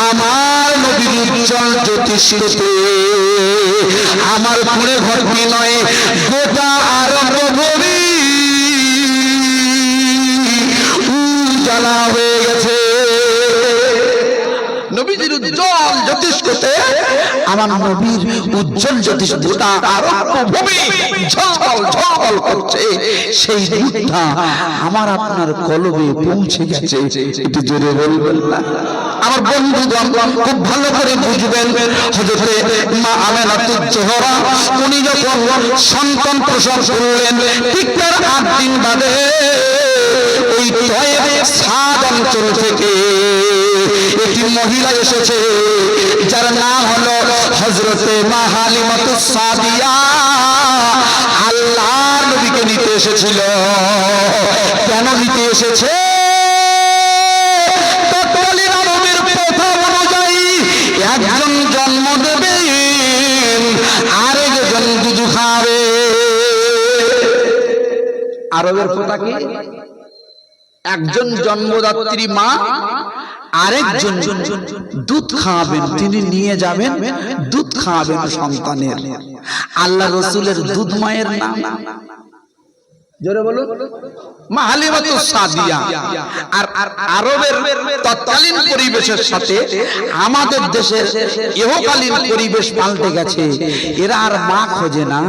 আমার নবীর উজ্জ্বল জ্যোতিষীতে আমার পুরে ভর্তি নয়, গোটা আরব ভূমি উজালা হয়ে গেছে। নবীজির উজ্জ্বল জ্যোতিষীতে আমার নবীর উজ্জ্বল জ্যোতিষটা আরোগ্যভূমি ঝলমল ঝলমল করছে, সেই দুধটা আমার আপনার কলবে পৌঁছে গেছে। একটু জোরে বলবেন না? আমার বন্ধুগণ খুব ভালো করে বুঝবেন, হযরতে মা আমেনাতুজ জোহরা উনি যখন সন্তান প্রসব করলেন, ঠিক তার 8 দিন বাদে ওই তয়েব সাদ অঞ্চল থেকে একটি মহিলা এসেছে, যার নাম হলো হযরতে মা হালিমাতুস সাদিয়া। আল্লাহর নবীকে নিতে এসেছিল। কেন নিতে এসেছে? তৎকালীন আরবের প্রথা অনুযায়ী একজন জন্ম দেবে, আরেকজন দুধ খাবে। আরবের প্রথা কি? একজন জন্মদাত্রী মা আরেকজন দুধ খাওয়াবেন, তিনি নিয়ে যাবেন, দুধ খাওয়াবেন সন্তানের। আল্লাহ রসুলের দুধ মায়ের নাম জোরে বলুন মা হালিমাতুস সাদিয়া। আর আরবের তৎকালীন পরিবেশের সাথে আমাদের দেশের ইহকালীন পরিবেশ পাল্টে গেছে। এরা আর মা খোঁজে না,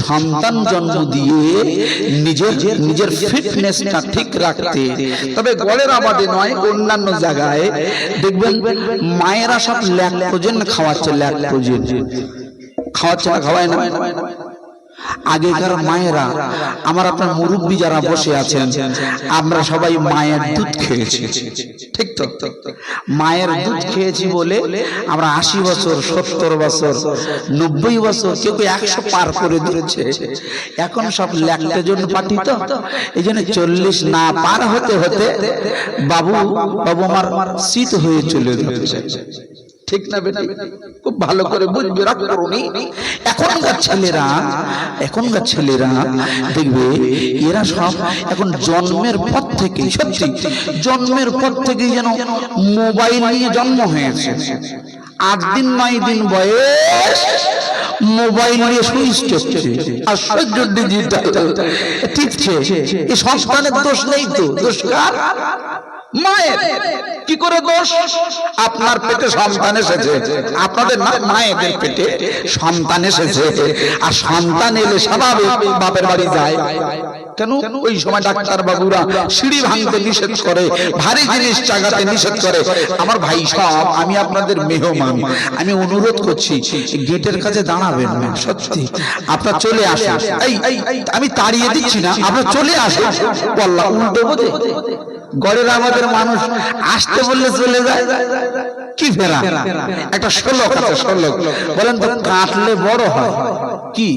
সন্তান জন্ম দিয়ে নিজের ফিটনেসটা ঠিক রাখতে। তবে গড়ের আবাদে নয়, অন্যান্য জায়গায় দেখবেন মায়েরা সব ল্যাকটোজেন খাওয়াচ্ছে। ল্যাকটোজেন খাওয়াচ্ছে না? খাওয়ায় না? আগেকার মায়েরা, আমার আপনার মুরব্বী যারা বসে আছেন, আমরা সবাই মায়ের দুধ খেয়েছি, ঠিক তো? মায়ের দুধ খেয়েছি বলে আমরা 80 বছর, 70 বছর, 90 বছর, কেউ 100 পার করে দিচ্ছে। এখন সব ল্যাকটোজেন পাঠিত, এই জন্য 40 না পার হতে হতে বাবু আমার শীত হয়ে চলে যাচ্ছে। ঠিক না বেটি? খুব ভালো করে বুঝবে, রাগ করুনি। এখনকার ছেলেরা দেখবে এরা সব এখন জন্মের পর থেকে, সত্যি জন্মের পর থেকে যেন মোবাইল নিয়ে জন্ম হয়েছে। 8 দিন 9 দিন বয়স মোবাইল নিয়ে সুইচ হচ্ছে, আশ্চর্য ডিজিটাল টিপছে। এই সন্তানের দোষ নেই তো, দোষ কার? মায়ের। কি করে দোষ? আপনার পেটে সন্তান এসেছে, আপনাদের না, মায়েদের পেটে সন্তান এসেছে। আর সন্তান এলে স্বাভাবিক বাপের বাড়ি যায়। কেন? ওই সময় ডাক্তার বাবুরা সিঁড়ি ভাঙতে নিষেধ করে, ভারী জিনিস চাগাতে নিষেধ করে। আমার ভাই সব, আমি আপনাদের মেহমান, আমি অনুরোধ করছি গেটের কাছে দাঁড়াবেন না। সত্যি আপনার চলে আসেন। আমি তাড়িয়ে দিচ্ছি না, আপনার চলে আসেন। বললা উল্টো বোঝে। গড়ের আমাদের মানুষ আসতে বললে চলে যায়। কি ফেরা? একটা শ্লোক আছে, শ্লোক বলেন তো, কাটলে বড় হয় কি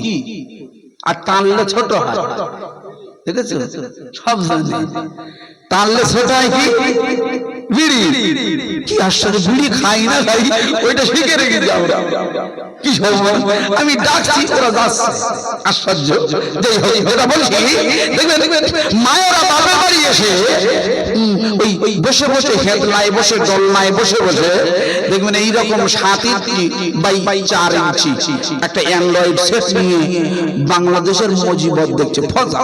আর টানলে ছোট হয়। দেখেছো? সব জানি। টানলে ছোট হয় কি? বিড়ি। কি আশ্চর্য, বিড়ি খাই না ভাই, ওইটা শিখে রেখেছি আমরা। কি আমি ডাকছি, ওরা যাচ্ছে। আশ্চর্য। যাই হোক, এটা বলছি, দেখবেন মায়েরা বাপের বাড়ি এসে ওই বসে বসে হেদলায় বসে, দোলনায় বসে বসে দেখবেন এইরকম 7 ইঞ্চি বাই 4 ইঞ্চি একটা অ্যান্ড্রয়েড সেট নিয়ে বাংলাদেশের মজিবত দেখছে। ফজা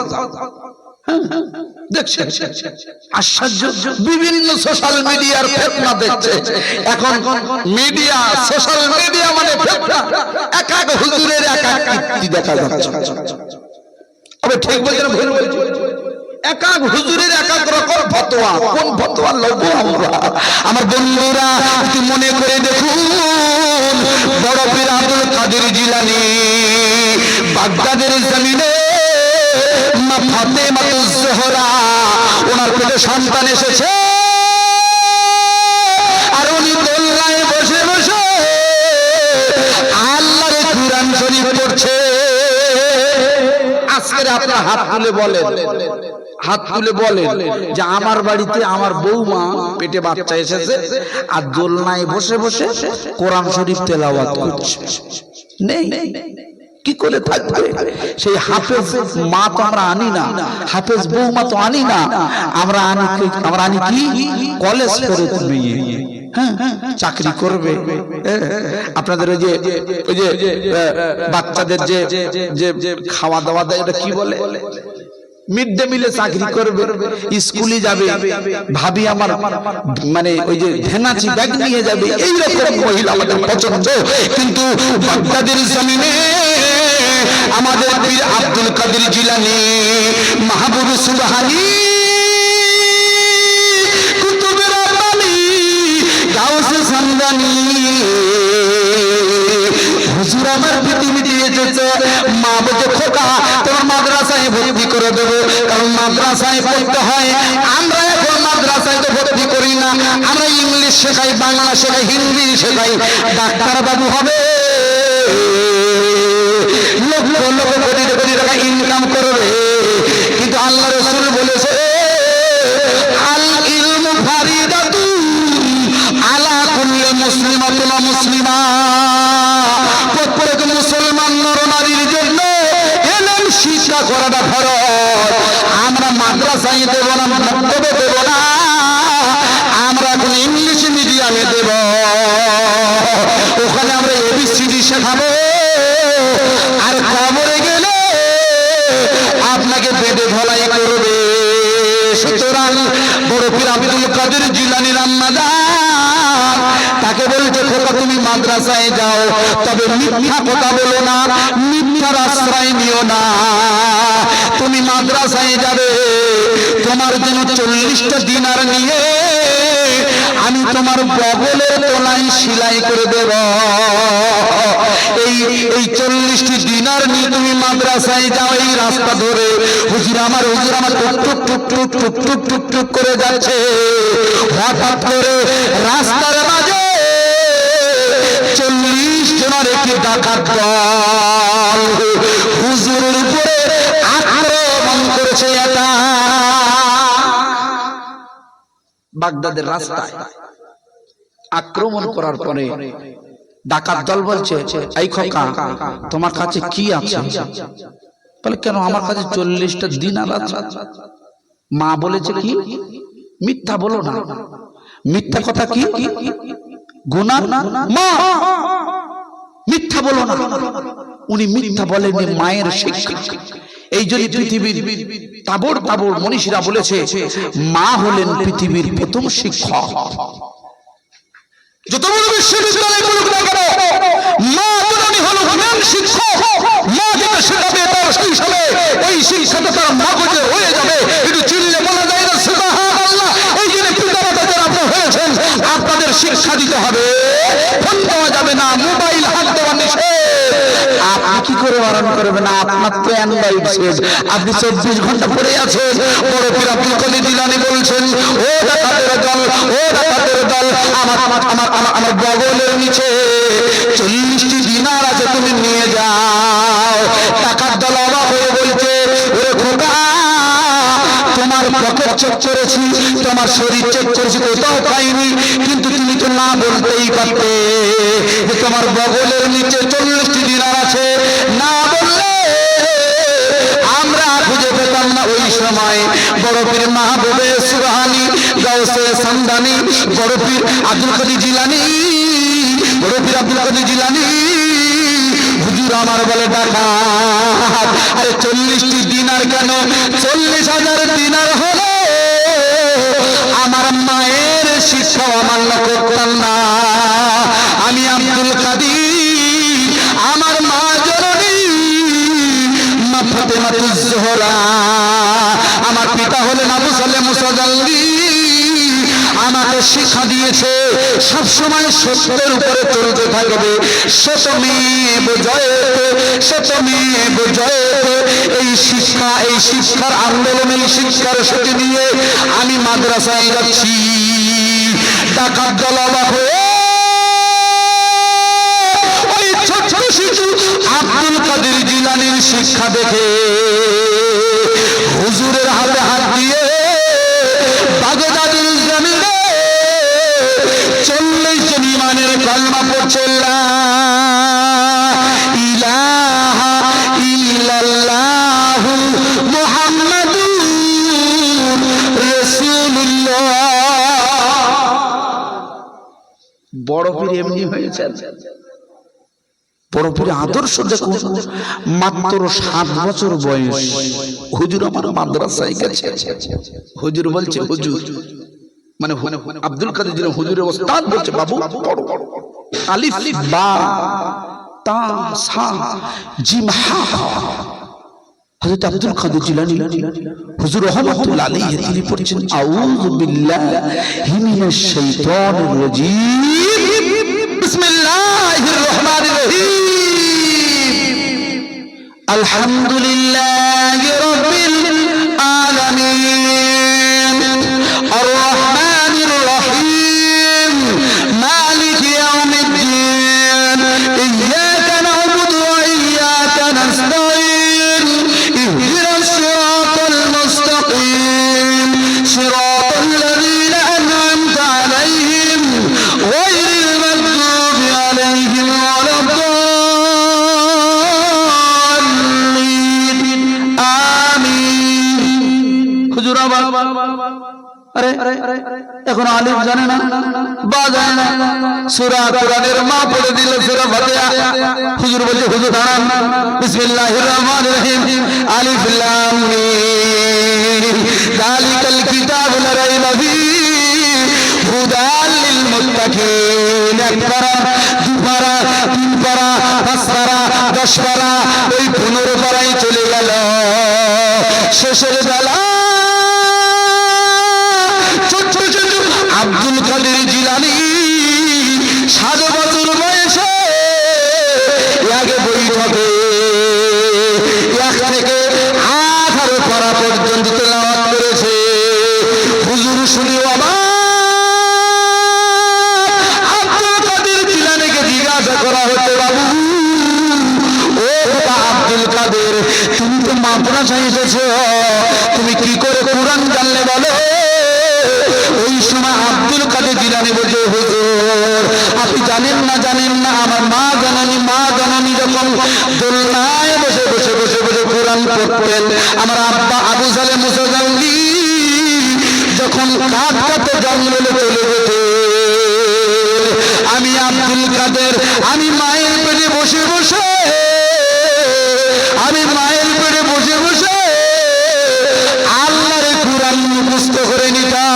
দেখছে, আশ্চর্য। বিভিন্ন সোশ্যাল মিডিয়ার ফেতনা দেখছে। এখন মিডিয়া, সোশ্যাল মিডিয়া মানে ফেতনা। এক এক হুজুরের এক এক কীর্তি দেখা যাচ্ছে। আবে ঠিক বলছে না ভুল বলছে? এক এক হুজুরের এক এক রকম ফতোয়া। কোন ফতোয়া লব আমরা? আমার বন্ধুরা একটু মনে করে দেখুন, বড় পীর আব্দুল কাদের জিলানী বাগদাদের জমিনে মা ফাতেমাতুজ জোহরা, ওনার পেটে সন্তান এসেছে, আর উনি দোলনায় বসে বসে আল্লাহর কুরআন শরীফ পড়ছে। আজকের আপনার হাত তুলে বলেন যে আমার বাড়িতে আমার বৌমা পেটে বাচ্চা এসেছে আর দোলনায় বসে বসে কোরআন শরীফ তেলাওয়াত করছে। নেই। কি করে থাকবে? সেই হাফেজ মা তো আমরা আনি না, হাফেজ বৌমা তো আনি না, আমরা আনি কি? কলেজ করে তুমি চাকরি করবে। আপনাদের ওই যে বাচ্চাদের যে খাওয়া দাওয়া দেয়, এটা কি বলে? মিড ডে মিলে চাকরি করবে, স্কুলে যাবে, ভাবি আমার মানে ওই যে ধেনাচি ব্যাগ নিয়ে যাবে, এইরকম মহিলা আমাদের পছন্দ। কিন্তু বাগদাদের জমিনে আমাদের পীর আব্দুল কাদের জিলানী, মাহবুব সুবহানী, কুতুবে রাব্বানী, গাউসে সামদানী, হুজুর আমার পৃথিবীতে এসেছে। মা বলছে খোকা তোমার মাদ্রাসায় ভর্তি করে দেবো, কারণ মাদ্রাসায় পড়তে হয়। আমরা এখন মাদ্রাসায় তো ভর্তি করি না, আমরা ইংলিশ শেখাই, বাংলা শেখাই, হিন্দি শেখাই। ডাক্তার বাবু হবে, লক্ষ লক্ষ কোটি কোটি টাকা ইনকাম করবে। কিন্তু আল্লাহ রাসূল বলেছে আল ইলমু ফারিদাতুন আলা কুল্লি মুসলিমাতিন ওয়া মুসলিমা, প্রত্যেক মুসলমান নরনারীর জন্য ইলম শিক্ষা করাটা ফরজ। আমরা মাদ্রাসায় দেব না, মক্তবে দেব না, আমরা এখন ইংলিশ মিডিয়ামে দেব। ওখানে আমরা এবিসিডি শেখাবো, আর কবরে গেলে আপনাকে বেদে ধলাই করবে। সুতরাং বড় পীর আব্দুল কাদের জিলানীর আম্মা জান তাকে বলছে খোকা তুমি মাদ্রাসায় যাও, তবে মিথ্যা কথা বলো না, মিথ্যার আশ্রয় নিও না। তুমি মাদ্রাসায় যাবে, তোমার জন্য 40টা দিনার নিয়ে আমি তোমার বগলের তলায় সেলাই করে দেব। এই 40টি দিনার নিয়ে তুমি মাদ্রাসায় যাও। এই রাস্তা ধরে হুজুর আমার টুক টুক টুক টুক টুক টুক টুক টুক করে যাচ্ছে। হঠাৎ করে রাস্তার মাঝে 40 জনের একটি ডাকাত দল হুজুরের উপরে আক্রমণ করেছে। এটা বাগদাদের রাস্তায় আক্রমণ করার পরে ডাকাত দল বলছে এই খোকা তোমার কাছে কি আছে? বলে কেন আমার কাছে 40টা দিনার আছে। মা বলেছে কি মিথ্যা বলো না। মিথ্যা কথা কি গুনাহ? মা মিথ্যা বলো না। উনি মিথ্যা বলেননি, মায়ের শিক্ষা। এই জন্য পৃথিবীর তাবড় তাবড় মনীষীরা বলেছে মা হলেন পৃথিবীর প্রথম শিক্ষক। যত বড় বিশ্ববিদ্যালয় বলুক না কেন, মা জননী হলো মেন শিক্ষক। মা যেটা শেখাবে তার শৈশবে ওই শিক্ষাটা তার মগজে হয়ে যাবে। একটু চিল্লে বলা যায় না সুবহানাল্লাহ। এই জন্য পিতামাতা যারা আপনারা হয়েছেন আপনাদের শিক্ষা দিতে হবে, ফোন দেওয়া যাবে না, মোবাইল হাত দেওয়া নিষেধ। আপনি কি করে বারণ করবেন? আপনার তো অ্যান্ড্রয়েড সেট, আপনি 24 ঘন্টা পড়ে আছেন। বড় পীর আব্দুল কাদের জিলানী বলছেন ও ডাকাতের দল, ও ডাকাতের দল, আমার বগলের নিচে 40টি দিনার আছে, তুমি নিয়ে যাও। ডাকাত দল অবাক হয়ে বলছে ওরে খোকা তোমার পকেট চেক করেছি, তোমার শরীর চেক করেছি, কোথাও পাইনি। কিন্তু তুমি তো না বলতেই পারতে তোমার বগলের নিচে 40টি দিনার আছে। না বললে আমরা খুঁজে পেতাম না। ওই সময় বড় পীর মাহবুবে সুবহানী, গাউসে সামদানী, বড় পীর আব্দুল কাদের জিলানী, বড় পীর আব্দুল কাদের জিলানী হুজুর আমার বলে ডাকাত। আরে 40টি দিনার কেন? 40,000 দিনার হলো আমার মায়ের শিক্ষা অমান্য করতাম না। আমি আব্দুল কাদের, আমার মা জননী মা ফাতেমাতুজ জোহরা, আমার পিতা হলেন আবু সালেহ মুসা জাল্লি, আমাকে শিক্ষা দিয়েছে সবসময় সত্যের উপরে চলতে থাকবে। সত্যমেব জয়তে, সত্যমেব জয়তে। এই শিক্ষা, এই শিক্ষার আন্দোলন, এই শিক্ষার সাথে নিয়ে আমি মাদ্রাসায় যাচ্ছি। ডাকাত দল অবাক হয়ে ওই ছোট্ট শিশু আব্দুল কাদের জিলানীর শিক্ষা দেখে হুজুরের হাতে হাত দিয়ে বাগদাদের জমিনে 40 জন ইমানের কালমা পড়ছে। লা ইলাহা ইল্লাল্লাহু মুহাম্মাদুর রাসূলুল্লাহ। বড় পীর এমনি হয়েছে, পুরোপুরি আদর্শ দেখুন। মাত্র 7 বছর বয়স, হুজুর আমার মাদ্রাসায় গেছে। হুজুর বলছে, হুজুর মানে আব্দুল কাদের জিলানী হুজুরের ওস্তাদ বলছে, বাবু পড়ো, আলিফ বা তা সা জিম হা। হযরত আব্দুল কাদের জিলানী হুজুর রহমাতুল্লাহ আলাইহি তিনি পড়ছেন, আউযু বিল্লাহি মিনাশ শাইতানির রাজীম, বিসমিল্লাহির রহমানির রহিম, আলহামদুলিল্লাহি রাব্বিল আলামিন, আর রহমানির রহিম, মালিকি ইয়াউমিদ্দিন, ইয়্যাকা না'বুদু ওয়া ইয়্যাকা নাস্তাঈন, ইহদিনাস সিরাতাল মুস্তাকিম, সিরাতাল লাযীনা আন'আমতা আলাইহিম গায়রিল মাগদুবি আলাইহিম ওয়ালাদ-দাল্লিন, আমিন। হুজুর আবার আরে এখন আলিফ জানে না, বা জানে না, সূরা কোরআনের মা পড়ে দিল সূরা ফাতিহা। হুজুর বলছে, হুজুর দাঁড়ান, বিসমিল্লাহির রহমানির রহিম, আলিফ লাম মিম, যালিকাল কিতাবু লা রাইবা ফীহি, হুদাল লিল মুত্তাকিন। 1 পারা, 2 পারা, 3 পারা, 5 পারা, 10 পারা, ওই 15 পারাই চলে গেল। শেষের বেলা আব্দুল কাদের জিলানী 7 বছর বয়সে আগে বৈঠকে 1 থেকে 18 পারা পর্যন্ত তেলাওয়াত করেছে। হুজুর শুনে আবার আব্দুল কাদের জিলানীকে জিজ্ঞাসা করা হতো, বাবু ও বাবা আব্দুল কাদের, তুমি তো মাদ্রাসায় এসেছো, তুমি কি করে কোরআন জানলে বলো? ওই সময় আব্দুল কাদের জিলানী বলছে, হুজুর আপনি জানেন না, আমার মা জানানি যখন দোলনায় বসে বসে বসে বসে কোরআন পড়তেন, আমার আব্বা আবু সালেহ মুসা জাঙ্গি যখন কাঠ কাটে জঙ্গলে চলে যেত, আমি আব্দুল কাদের আমি মায়ের পেটে বসে বসে আল্লাহর কোরআন মুখস্থ করে নিতাম।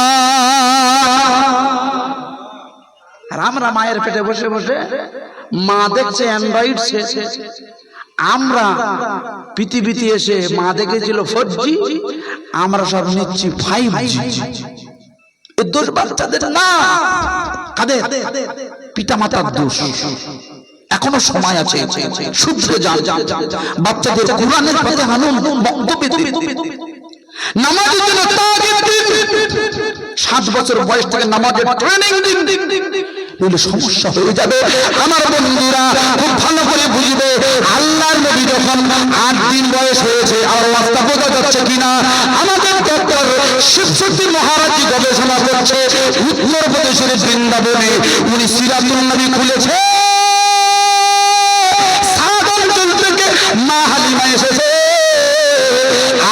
আর আমরা মায়ের পেটে বসে বসে, মা দেখছে অ্যান্ড্রয়েড সেট, আমরা পৃথিবীতে এসে মা দেখেছিল 4G, আমরা সব নিচ্ছি 5G। এর দোষ বাচ্চাদের না, কাদের? পিতা মাতার দোষ। এখনো সময় আছে, শুধরে যান, বাচ্চাদের কোরআনের পথে আনুন, বক্তব্য দিন, নামাজের জন্য তাগিদ দিন। 7 বছর বয়স থেকে নামাজের ট্রেনিং দিন, নইলে সমস্যা হয়ে যাবে। আমার বন্ধুরা খুব ভালো করে বুঝবে, আল্লাহর নবী যখন 8 দিন বয়স হয়েছে, আর রাস্তা বোঝা যাচ্ছে কিনা, আমাদের ডক্টর শিবশক্তি মহারাজ গবেষণা করছে উত্তরপ্রদেশের বৃন্দাবনে, উনি সিরাতুন নবী খুলেছে। মা হালিমা এসেছে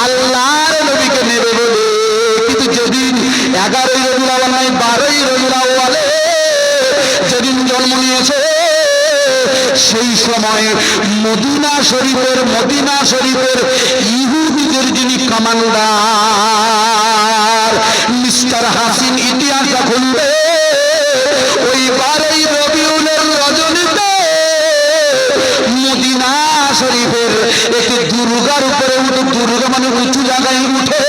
আল্লাহর নবীকে নেবে বলে, কিন্তু যেদিন 11ই রবিউল আউয়াল নয় 12ই রবিউল আউয়ালে যেদিন জন্ম নিয়েছে, সেই সময় মদিনা শরীফের ইহুদিদের যিনি কমান্ডার মিস্টার হাসিন ইতিহাসটা খুলবে, ওই 12ই রবিউলের রজনীতে মদিনা শরীফের একটি দুর্গার উপরে উঠে, দুর্গা মানে উঁচু জায়গায় উঠে,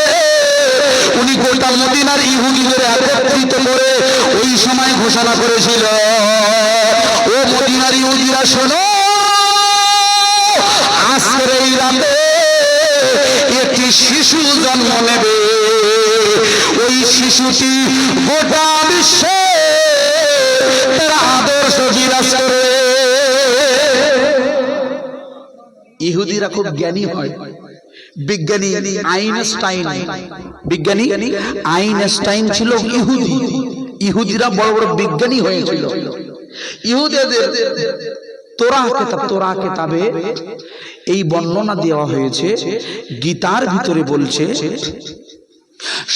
উনি গোটা মদিনার ইহুদিদের একত্রিত করে ওই সময় ঘোষণা করেছিল, ও মদিনার ইহুদিরা শোনো, আজকের এই রাতে একটি শিশু জন্ম নেবে, ওই শিশুটি গোটা বিশ্বে তার আদর্শ বিরাজ করে। ইহুদিরা খুব জ্ঞানী হয়, বিজ্ঞানী আইনস্টাইন ছিল ইহুদি, ইহুদিরা বড় বড় বিজ্ঞানী হয়েছিল। ইহুদিদের তোরা কিতাবে এই বর্ণনা দেওয়া হয়েছে, গীতার ভিতরে বলছে,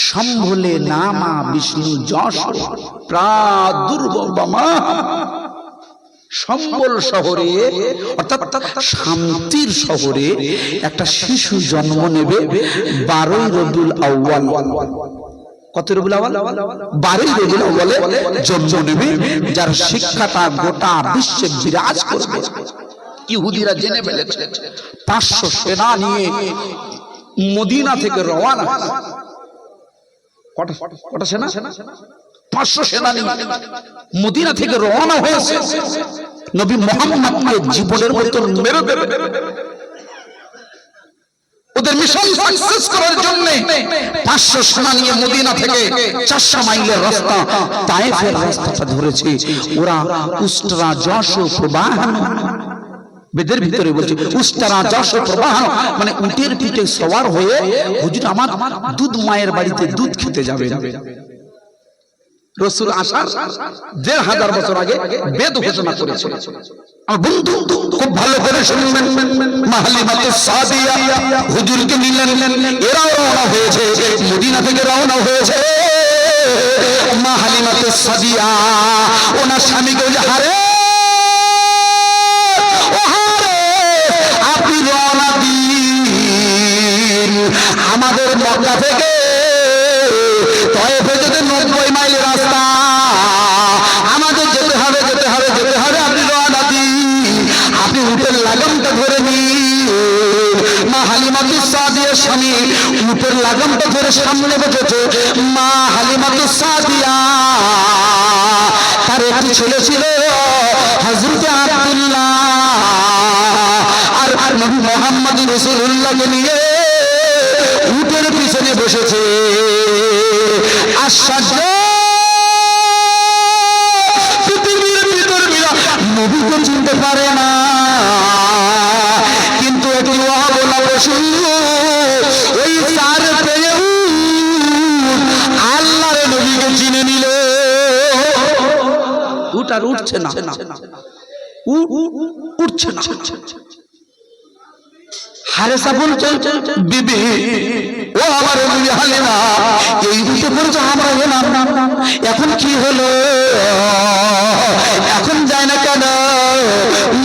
সম্ভলে নামা বিষ্ণু যশ প্রাদুর্ভবমা, সম্বল শহরে অর্থাৎ শান্তির শহরে একটা শিশু জন্ম নেবে 12ই রবিউল আউয়াল। কত রবিউল আউয়াল? 12ই রবিউল আউয়ালে জন্ম নেবে, যার শিক্ষাটা গোটা বিশ্বে বিরাজ করবে। ইহুদিরা জেনে ফেলেছে, 500 সেনা নিয়ে মদিনা থেকে রওনা। কটা সেনা? 500 সেনা নিয়ে মদিনা থেকে রওনা হয়েছে নবী মুহাম্মদকে জীবনের মতো মেরে দেবে। ওদের মিশন সাকসেস করার জন্য 500 সেনা নিয়ে মদিনা থেকে 400 মাইলের রাস্তা তায়েফের রাস্তাটা ধরেছে। ওরা উস্তারা যশ প্রবাহন, বেদের ভিতরে বলছে উস্তারা যশ প্রবাহন, মানে উটের পিঠে সওয়ার হয়ে হুজুর আমার দুধ মায়ের বাড়িতে দুধ খেতে যাবে। রাসূল আসার 1500 বছর আগে বেদ ঘোষণা করেছে। আমার বন্ধু খুব ভালো করে শুনবেন, মা হালিমাতুস সাদিয়া হুজুরকে নিলেন, এরাও রওনা হয়েছে মদিনা থেকে রওনা হয়েছে। মা হালিমাতুস সাদিয়া ওনার স্বামীকে বলে, হারে ও হারে, আপনি রওনা দিন আমাদের মক্কা থেকে তায়েফে যেতে 90 মাইল রাস্তা, আমাদের যেতে হবে যেতে হবে যেতে হবে, আপনি রওনা দিন, আপনি উটের লাগামটা ধরে নিন। মা হালিমাতুস সাদিয়ার স্বামী উটের লাগামটা ধরে সামনে বসেছে। মা হালিমাতুস সাদিয়া তার একটি ছেলে ছিল হযরত আব্দুল্লাহ, আর নবী মুহাম্মদ রাসূলুল্লাহকে নিয়ে উটের পিছনে বসেছে। আশ্চর্য, পৃথিবীর ভিতর নবীকে চিনতে পারে না, কিন্তু একটি অবলা পশু ওই 4 পেয়ে আল্লাহর নবীকে চিনে নিল। উট আর উঠছে না, উঠছে না। হারেসা বলছে, বিবি ও আমার বিবি হালিমা, এই উঠে পড়েছে আমরা এলাম, এখন কি হলো, এখন যায় না কেন?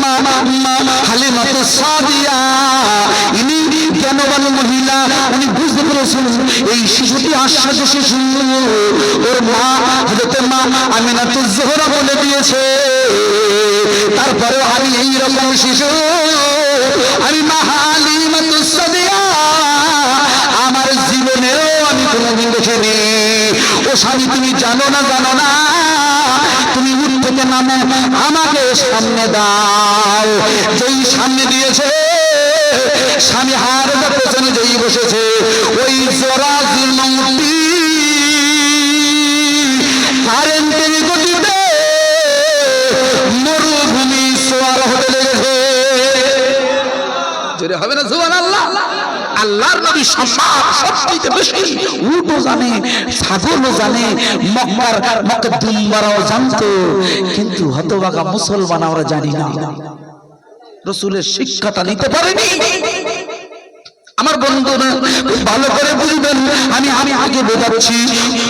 মামা মামা হালিমাতুস সাদিয়া ইনি জ্ঞানবান মহিলা, উনি বুঝতে পেরেছেন এই শিশুটি আশ্বাস শিশু, ওর মা হযরত মা আমিনাতুজ জোহরা বলে দিয়েছে। তারপরেও আমি এইরকম শিশু, আমি মা হালিমাতুস সাদিয়া আমার জীবনেও আমি কোনোদিন দেখিনি। ও স্বামী, তুমি জানো না তুমি উঠ থেকে নামো, আমাকে সামনে দাও। যেই সামনে দিয়েছে, স্বামী হার পেছনে যেই বসেছে, ওই জরাজুল মৌতি কারেন্টের গতিতে মরুভূমি সোয়ার হতে লেগেছে। জোরে হবে না সুবহানাল্লাহ? আল্লাহর নবী সম্মান সবচেয়ে বেশি উটও জানে, ছাগলও জানে, মক্কার দুম্বারাও জানতো, কিন্তু হতভাগা মুসলমান আমরা জানি না, রাসূলের শিক্ষাটা নিতে পারেনি। আমার বন্ধুরা ভালো করে বুঝবেন, আমি আগে বোঝাচ্ছি।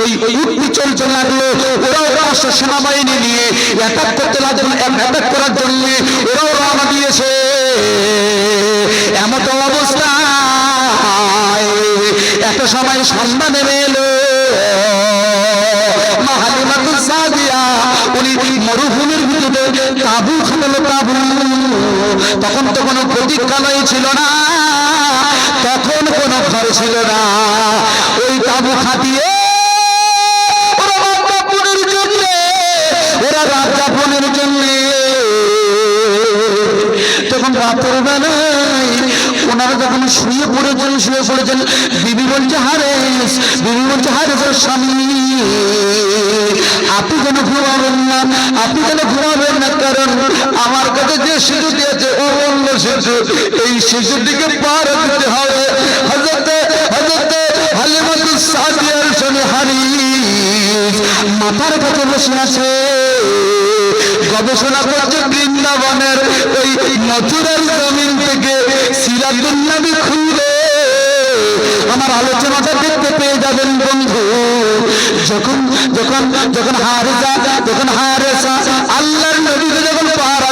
ওই উটটি চলতে লাগলো, ওরাও 500 সেনাবাহিনী নিয়ে অ্যাটাক করতে লাগলো, অ্যাটাক করার জন্য ওরাও রওনা দিয়েছে। এমত অবস্থা একটা সময় সন্ধ্যা নেমে এলো, মা হালিমাতুস সাদিয়া উনি মরুভূমির ভিতরে তাঁবু খাটালো, তাঁবু। তখন তো কোনো প্রতীক্ষালয় ছিল না, তখন কোনো ঘর ছিল না। ওই তাঁবু খাটিয়ে ওরা রাত যাপনের জন্য তখন রাতের বেলায় ওনারা যখন শুয়ে পড়েছেন, বিবি বলছে হারেসের স্বামী, আপনি যেন ঘুমাবেন না, কারণ আমার কাছে যে শিশুটি আছে ও অন্য শিশু, এই শিশুটিকে পার দিতে হবে। হযরত হালিমাতুস সাদিয়ার স্বামী হারিস মাথার কাছে বসে আছে, গবেষণা করছে বৃন্দাবনের ওই মথুরার জমিন থেকে সিরাতুন নবী খুলে। আমার আলোচনাটা দেখতে পেয়ে যাবেন বন্ধু। যখন হারেসা আল্লাহর নবীকে যখন পাহারা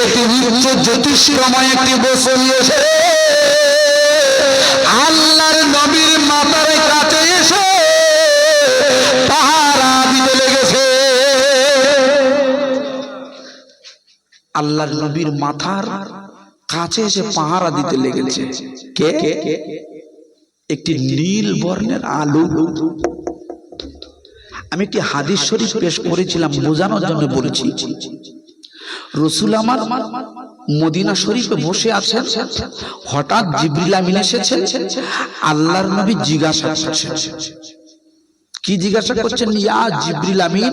একটি উচ্চ জ্যোতিষ্কময় একটি বস্তু এসে আল্লাহর নবীর মাথার কাছে এসে পাহারা দিতে লেগেছে। আল্লাহর নবীর মাথার কাছে এসে পাহারা দিতে লেগেছে কে? একটি নীল বর্ণের আলো। আমি একটি হাদিস শরীফ পেশ করেছিলাম, বোঝানোর জন্য বলেছি। রাসূল আমার মদিনা শরীফে বসে আছেন, হঠাৎ জিবরিল আমিন এসেছেন। আল্লাহর নবী জিজ্ঞাসা করছেন, কি জিজ্ঞাসা করছেন? ইয়া জিবরিল আমিন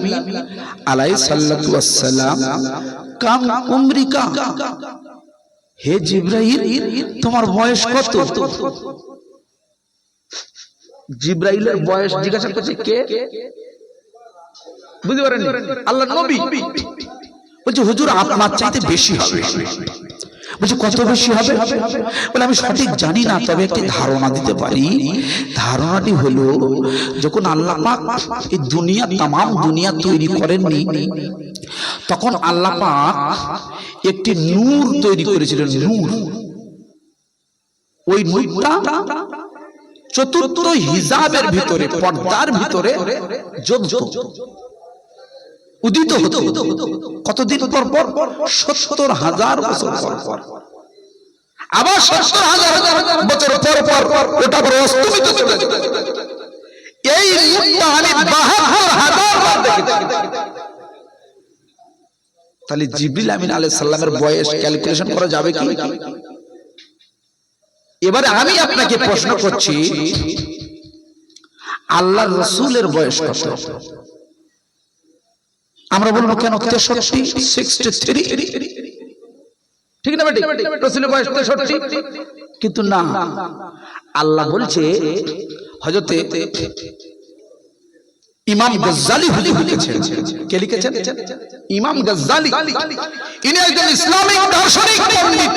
আলাইহিস সাল্লাতু ওয়াস সালাম, কাম উমরিকা, হে জিবরাইল তোমার বয়স কত? জিবরাইলের বয়স জিজ্ঞাসা করছে কে? বুঝতে পারেন? আল্লাহর নবী বলছে হুজুর আপনার চাইতে বেশি হবে। বলছে কত বেশি হবে? বলে আমি সঠিক জানি না, তবে একটি ধারণা দিতে পারি। ধারণাটি হলো, যখন আল্লাহ পাক এই দুনিয়া, তামাম দুনিয়া তৈরি করেননি, তখন আল্লাহ পাক একটি নূর তৈরি করেছিলেন। নূর, ওই নূরটা চতুর্থ হিজাবের ভিতরে, পর্দার ভিতরে জ্বলতো, উদিত হতো। কতদিন পর পর? ৭০,০০০ বছর পর পর। আবার ৭০,০০০ বছর পর পর ওটা পরে অস্তমিত চলে যেত। এই নূরটা আমি ৭২,০০০ বার দেখেছি। তাহলে জিবরিল আমিন আলাইহিস সালামের বয়স ক্যালকুলেশন করা যাবে কি? এবারে আমি আপনাকে প্রশ্ন করছি, আল্লাহর রাসূলের বয়স কত? আমরা বলবো কেন 63, 63, ঠিক না বেটি? রাসূলের বয়স 63, কিন্তু না, আল্লাহ বলছে, হযরতে ইমাম গজ্জালি লিখেছেন। কে লিখেছেন? ইমাম গজ্জালি। ইনি একজন ইসলামিক দার্শনিক পণ্ডিত।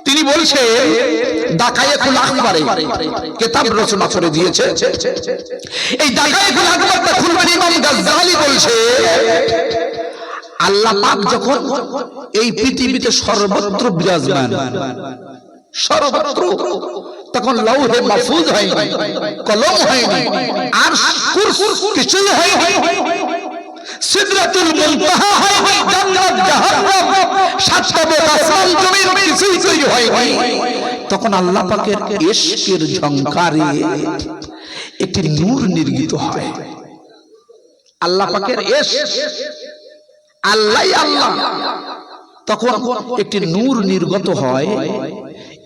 তিনি বলছে দাকায়েকুল আকবারে কিতাব রচনা করে দিয়েছে। এই দাকায়েকুল আকবারটা খুলবেন ইমাম গজ্জালি বলছে, আল্লাহ পাক যখন এই পৃথিবীতে সর্বত্র বিরাজমান, সর্বত্র, তখন লৌহে মাহফুজ হয়নি, কলম হয়নি, আর কিছুই হয়নি, সিদরাতুল মুনতাহা হয়নি, জান্নাত জাহান্নাম, সাতটা আসমান জমিন কিছুই তৈরি হয়নি। তখন আল্লাহ পাকের ইশকের ঝংকারে একটি নূর নির্গিত হয়। আল্লাহ পাকের ইশক, আল্লাহই আল্লাহ, তখন একটি নূর নির্গত হয়।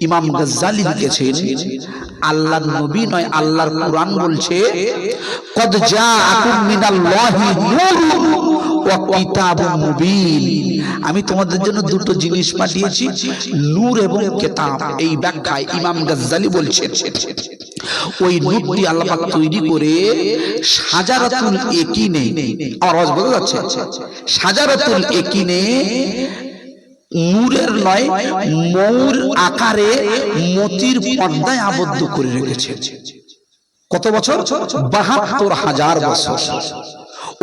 ইমাম গজ্জালি লিখেছেন, আল্লাহর নবী নয়, আল্লাহর কোরআন বলছে, কদ জাআকুম মিনাল্লাহি নূরুন ওয়া কিতাবুম মুবিন। আমি তোমাদের জন্য দুটো জিনিস পাঠিয়েছি, নূর এবং কিতাব। এই ব্যাখ্যায় ইমাম গজ্জালি বলছেন, ওই নূরটি আল্লাহ পাক তৈরি করে শাজারাতুল ইয়াকিনে, আমার আওয়াজ বোঝা যাচ্ছে? শাজারাতুল ইয়াকিনে নূরের নয়, মৌর আকারে মতির পর্দায় আবদ্ধ করে রেখেছে। কত বছর? ৭২,০০০ বছর।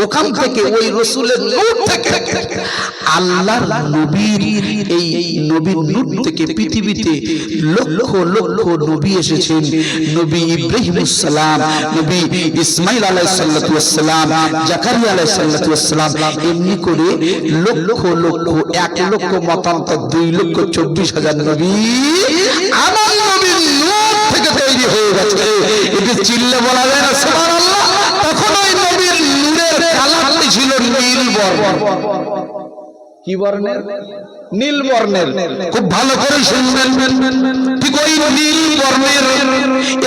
ওখান থেকে ওই রাসূলের নূর থেকে, আল্লাহর নবীর এই নবীর নূর থেকে পৃথিবীতে লক্ষ লক্ষ নবী এসেছেন। নবী ইব্রাহিমুস সালাম, নবী ইসমাঈল আলাইহিস সালাতু ওয়াস সালাম, জাকারিয়া আলাইহিস সালাতু ওয়াস সালাম, এমনি করে লক্ষ লক্ষ, ১,০০,০০০ মতান্তর ২,২৪,০০০ নবী আমার নবীর নূর থেকে তৈরি হয়ে গেছে। এটি চিল্লে বলা যায় না সুবহানাল্লাহ? তখন ওই নবীর নূরের কালারটি ছিল নীল বর্ণ। কি বর্ণের? নীল বর্ণের। খুব ভালো করে শুনবেন, ঠিক ওই নীল বর্ণের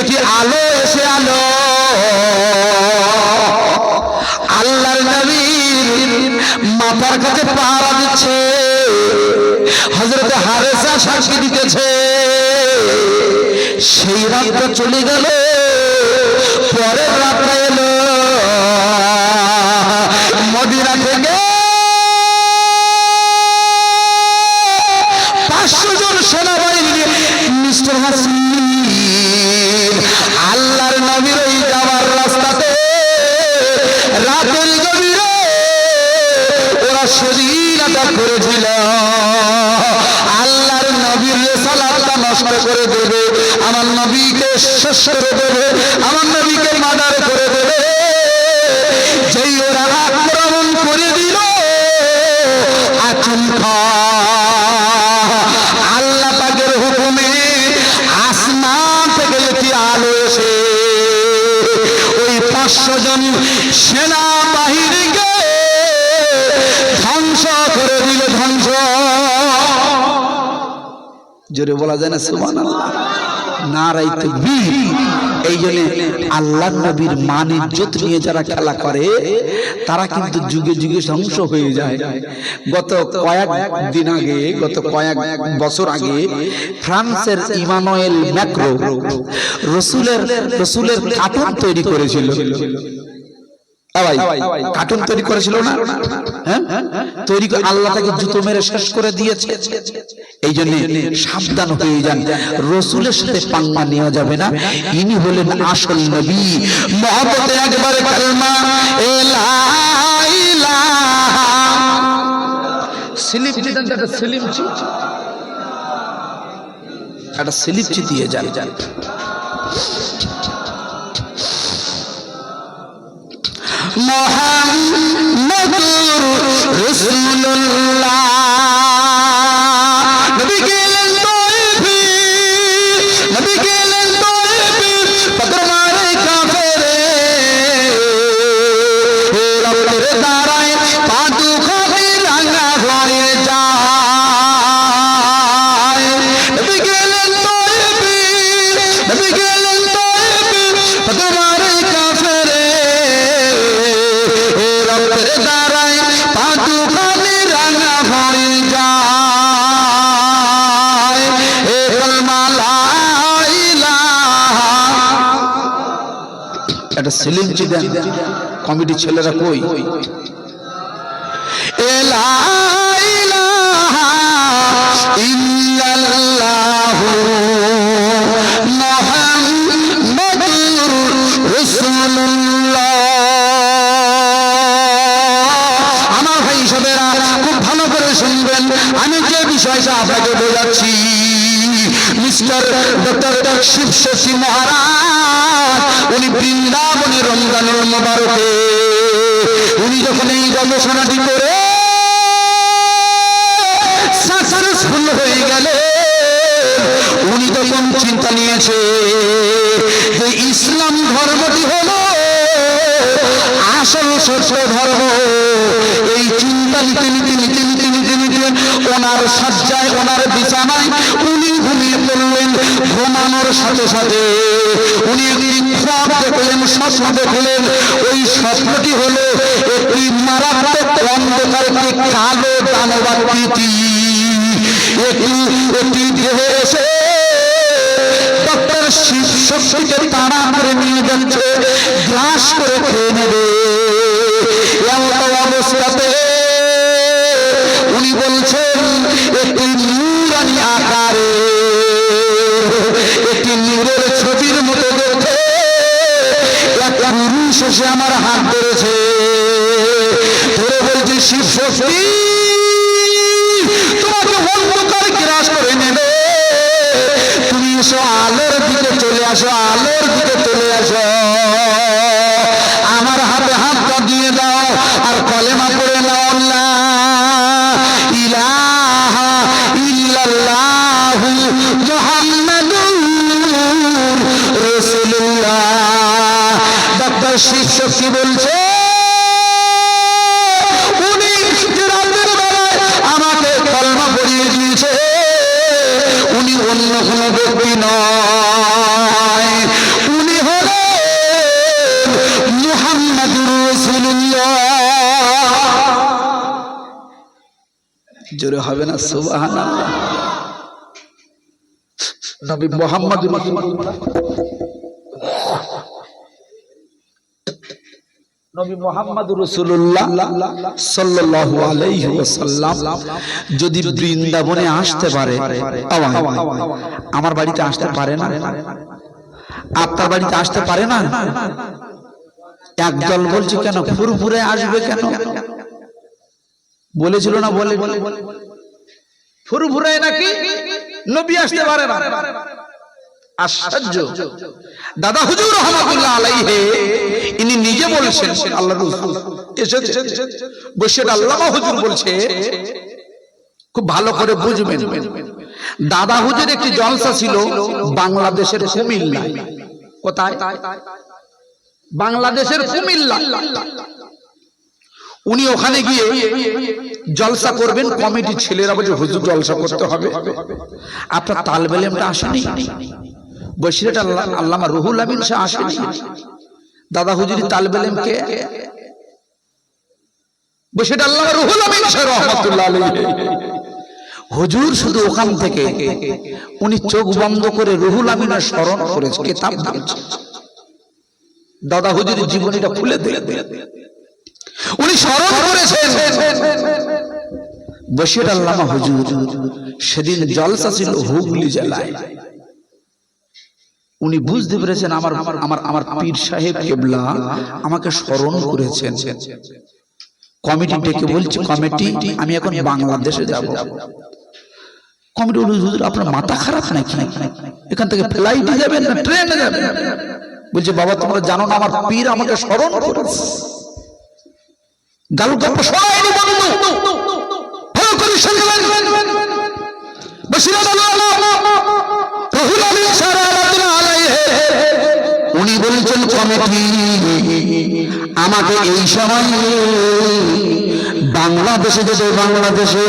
একটি আলো এসে আলো আল্লাহর নবীর মাথার কাছে পাহারা দিচ্ছে। হযরত হারেসা সাক্ষী দিতেছে। সেই রাতটা চলে গেল, পরের রাতটা এলো। মদিনা থেকে ৫০০ জন সেনাবাহিনী মিস্টার হাসিন আল্লাহর নবীর ওই যাওয়ার রাস্তাতে রাতের গভীরে ওরা শরীর আঘাত করেছিল। শেষ করে দেবে, আমার নবীকে মার্ডার করে দেবে। যেই ওরা আক্রমণ করে দিল আচমকা আল্লাহ পাকের হুকুমে আসমান থেকে একটি আলো এসে ওই 500 জন সেনা বাহিনীকে ধ্বংস করে দিল, ধ্বংস। জোরে বলা যায় না সুবহানাল্লাহ, নারায়ে তাকবীর। এই জন্য আল্লাহর নবীর মান ইজ্জত নিয়ে যারা খেলা করে তারা কিন্তু যুগে যুগে ধ্বংস হয়ে যায়। গত কয়েক দিন আগে, গত কয়েক বছর আগে ফ্রান্সের ইমানুয়েল ম্যাক্রো রসুলের কার্টুন তৈরি করেছিল। কার্টুন তৈরি করেছিল না? হ্যাঁ, তৈরি করে আল্লাহ তাকে জুতো মেরে শেষ করে দিয়েছে। এই জন্য সাবধান হয়ে যান, রসুলের সাথে পাঙ্গা নেওয়া যাবে না। ইনি হলেন আসল নবী। মহব্বতে একবারে কালমা লা ইলাহা স্লিপ দিতেন, একটা স্লিপ একটা স্লিপ দিয়ে যান। মুহাম্মাদুর রাসূলুল্লাহ নবী গেলেন তায়েফে, নবী গেলেন তায়েফে, পাথর মারে কাফেরে রবের দাঁড়ায় পা দুখানে রাঙা হয়ে যায়। নবী গেলেন তায়েফে, নবী গেলেন তায়েফে, পাথর মারে কাফেরে দাঁড়ায় পা দুখানে রাঙা হয়ে যায়। এ কালমা লা ইলাহা। একটা সেলিম দেন কমিটি ছেলেরা কই? এ লা ইলাহা ইল্লাল্লাহু মুহাম্মাদুর রাসূলুল্লাহ। খুব ভালো করে শুনবেন, আমি যে বিষয়টা আপনাকে বোঝাচ্ছি। মিস্টার ডক্টর শিবশক্তি মহারাজ উনি বৃন্দাবনে রমজানুল মুবারকে উনি যখন এই গবেষণাটি করে সাকসেসফুল হয়ে গেলে উনি তখন চিন্তা নিয়েছে যে ইসলাম ধর্মটি হলো আসল সত্য ধর্ম। এই চিন্তা নিতে নিতে নিতে নিতে নিতে নিতে ওনার শয্যায়, ওনার বিছানায় উনি ঘুমিয়ে পড়লেন। ঘুমানোর সাথে সাথে উনি একটি খ্বাব দেখলেন, স্বপ্ন দেখলেন। ওই স্বপ্নটি হলো একটি মারাত্মক অন্ধকার, একটি কালো দানবাকৃতি একটি দেহে এসে ডক্টর শিবশক্তিকে তাড়া করে নিয়ে যাচ্ছে, গ্রাস করে খেয়ে নেবে। এমন অবস্থাতে উনি বলছেন একটি নূরানি আকারে, একটি নূরের ছবির মতো দেখে এক পুরুষ এসে আমার হাত ধরেছে, ধরে বলছে শিবশক্তি তোমাকে অন্ধকার গ্রাস করে নেবে, তুমি এসো আলোর দিকে চলে আসো, আলোর দিকে চলে আসো। আমার হাতে হাতটা দিয়ে দাও আর কলেমা পড়ে নাও, লা ইলাহা ইল্লাল্লাহু মুহাম্মাদুর রাসূলুল্লাহ। ডক্টর শিবশক্তি বলছে উনি যে রাতের বেলায় আমাকে কলেমা পড়িয়ে দিয়েছে উনি অন্য কোনো ব্যক্তি নয়, উনি হলেন মুহাম্মাদুর রাসূলুল্লাহ। জোরে হবে না সুবহানাল্লাহ? নবী মুহাম্মাদুর রাসূলুল্লাহ, নবী মুহাম্মাদুর রাসূলুল্লাহ সাল্লাল্লাহু আলাইহি ওয়াসাল্লাম যদি বৃন্দাবনে আসতে পারে, আমার বাড়িতে আসতে পারে না, আপনার বাড়িতে আসতে পারে না? একদল বলছে কেন ফুরফুরে আসবে কেন? বলেছিল না, বলে ফুরফুরে নাকি নবী আসতে পারে না। আশ্চর্য, দাদা হুজুর রহমাতুল্লাহ আলাইহি ইনি নিজে বলছেন, আল্লাহর রাসূল এসেছে বসে, আল্লামা হুজুর বলছে, খুব ভালো করে বুঝবেন, দাদা হুজুর একটি জলসা ছিল বাংলাদেশের কুমিল্লা। কোথায়? বাংলাদেশের কুমিল্লা। উনি ওখানে গিয়ে জলসা করবেন, কমিটির ছেলেরা বলছে হুজুর জলসা করতে হবে, আপনার তালবেলেমটা আসেনি, বসিরহাট আল্লামা রুহুল আমিন শাহ আসেনি, দাদা হুজুরি তালবেলেম কে? বসিরহাট আল্লামা রুহুল আমিন শাহ রাহমাতুল্লাহ আলাইহি। হুজুর শুধু ওখান থেকে উনি চোখ বন্ধ করে রুহুল আমিনের স্মরণ করেছে, কিতাব দিয়েছে, দাদা হুজুরের জীবনীটা খুলে দিয়ে উনি স্মরণ করেছেন। বশির আল্লামা হুজুর সেদিন জলসা ছিল হুগলি জেলায়। উনি বুঝতে পেরেছেন আমার আমার আমার পীর সাহেব কেবলা আমাকে স্মরণ করেছেন। কমিটি ডেকে বলছে, কমিটি আমি এখন বাংলাদেশে যাব। কমিটি বলছে, হুজুর আপনার মাথা খারাপ নাকি? এখান থেকে ফ্লাইটে যাবেন না ট্রেনে যাবেন? বলছে, বাবা তোমরা জানো না আমার পীর আমাকে স্মরণ করেছে। গাল গল্প শোনায়নি বন্ধু, ভালো করে শুনবেন। বশিরহাট আল্লামা রুহুল আমিন শাহ রাহমাতুল্লাহ আলাইহি উনি বলছেন, কমিটি আমাকে এই সময় বাংলাদেশে যেতে, বাংলাদেশে।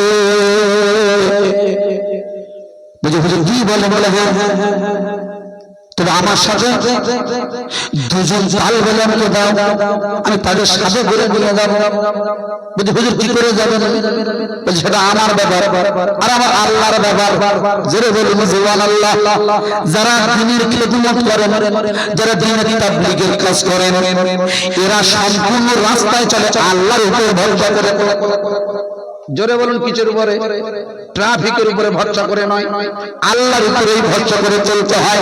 বুঝে হুজুর কি বলে? বলে হ্যাঁ, তবে আমার সাথে দুজন তালবেলেমকে দাও, আমি তাদের সাথে করে নিয়ে যাবো। বলছি হুজুর কি করে যাবেন? বলছি সেটা আমার ব্যাপার আর আমার আল্লাহর ব্যাপার। জোরে বলুন সুবহানাল্লাহ। যারা দ্বীনের খিদমত করেন, যারা দ্বীনের তাবলীগের কাজ করেন, এরা সম্পূর্ণ রাস্তায় চলে আল্লাহর উপর ভরসা করে। জোরে বলুন কিসের উপরে? ট্রাফিকের উপরে ভরসা করে নয়, আল্লাহর উপরেই ভরসা করে চলতে হয়।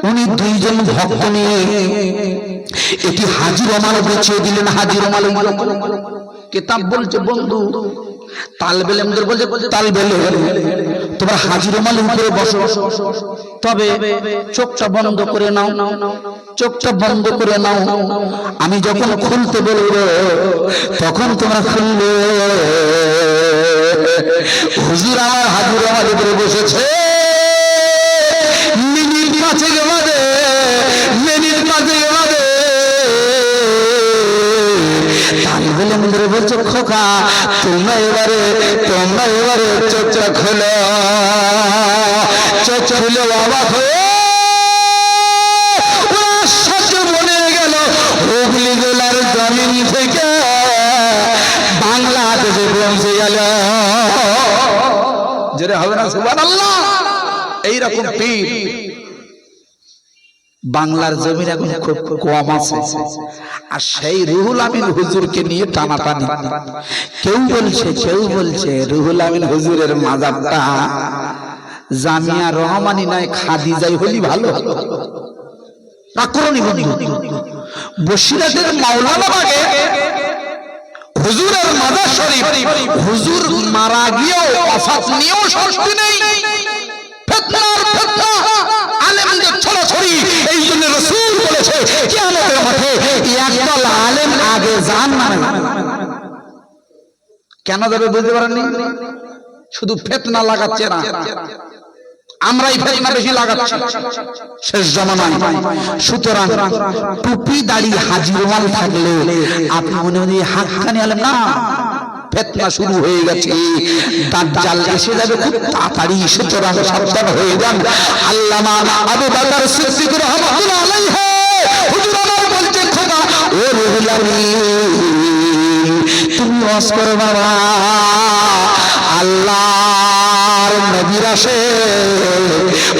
উনি দুইজন ভক্ত নিয়ে এটি হাজির রমাল বেঁচিয়ে দিলেন। হাজির রমাল কিতাব বলছে, বন্ধু তালবেলেমদের বলছে, তালবেলে তোমরা হাজির রমালের উপরে বসো, তবে চোখটা বন্ধ করে নাও, চোখটা বন্ধ করে নাও। আমি যখন খুলতে বলবো তখন তোমরা খুলবে। হুজুর আমার হাজির রমালের উপরে বসেছে। মিনিট পাঁচেক বাদে, মিনিট পাঁচেক বাদে তালবেলেমদের বলছে, খোকা তোমরা এবারে চোখটা খোলো। চোখ খুলে অবাক হয়ে আশ্চর্য মনে গেল, হুগলি জেলার জমিন থেকে বাংলাদেশে পৌঁছে গেল। যেটা হবে না সুবহানাল্লাহ। এইরকম পীর বাংলার জমিন এখন খুব কম আছে। আর সেই রুহুল আমিন হুজুরকে নিয়ে টানাটানি। কেউ বলছে রুহুল আমিন হুজুরের মাজারটা জামিয়া রহমানি নয়, খাদিজাই হলি ভালো। বসিরহাটের মাওলানা বাগে হুজুরের মাজার শরীফ, হুজুর মারা গিয়েও ওয়াফাত নিয়েও শান্তি নেই। ফিতনার ফিতনা, আলেমদের ছড়াছড়ি। এই জন্য রাসূল বলেছে, কিয়ামতের মাঠে একদল আলেম আগে জাহান্নামে। কেন যাবে বুঝতে পারেননি? শুধু ফিতনা লাগাচ্ছে না, আমরাই ফিতনা বেশি লাগাচ্ছি শেষ জামানায়। সুতরাং টুপি দাড়ি হাজি রুমাল থাকলে আপনি মনে মনে হাক্কানি আলেম না, ফিতনা শুরু হয়ে গেছে, দাজ্জাল এসে যাবে খুব তাড়াতাড়ি। সুতরাং সাবধান হয়ে যান। আল্লামা আবু বকর সিদ্দিক রাহমাতুল্লাহ আলাইহি হুজুর আমার বলছে, খোদা ও রুহুল আমিন তুমি ওয়াজ করো বাবা। আল্লাহর নবীর আসে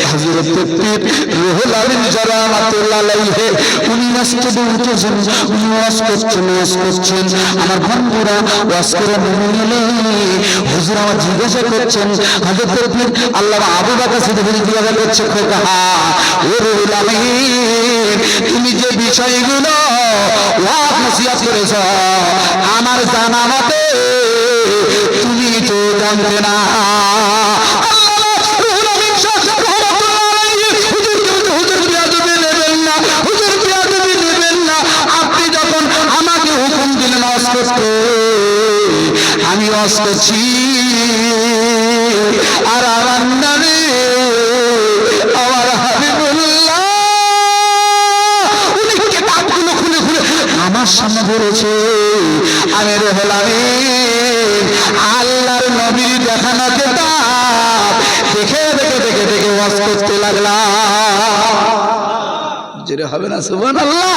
হযরত পীর রুহুল আমিন রাহমাতুল্লাহ আলাইহি উনি মসজিদে উঠেছেন, উনি ওয়াজ করছেন। আমার বন্ধুরা ওয়াজ করে নিলে হুজুর আমার জিজ্ঞাসা করছেন, হযরত পীর আল্লামা আবু বকর সিদ্দিক জিজ্ঞাসা করছে, খোকা ও রুহুল আমিন তুমি যে বিষয়গুলো ওয়াজ নসিহত করেছ আমার জানা মতে ওয়াজ করছি আর আমার নবী আমার হাবিবুল্লাহ উনি কিতাবগুলো খুলে খুলে আমার সামনে ধরেছে। আমি রুহুল আমিন আল্লাহর নবীর দেখানো কিতাব দেখে দেখে দেখে দেখে ওয়াজ করতে লাগলাম। যেটা হবে না সুবহানাল্লাহ।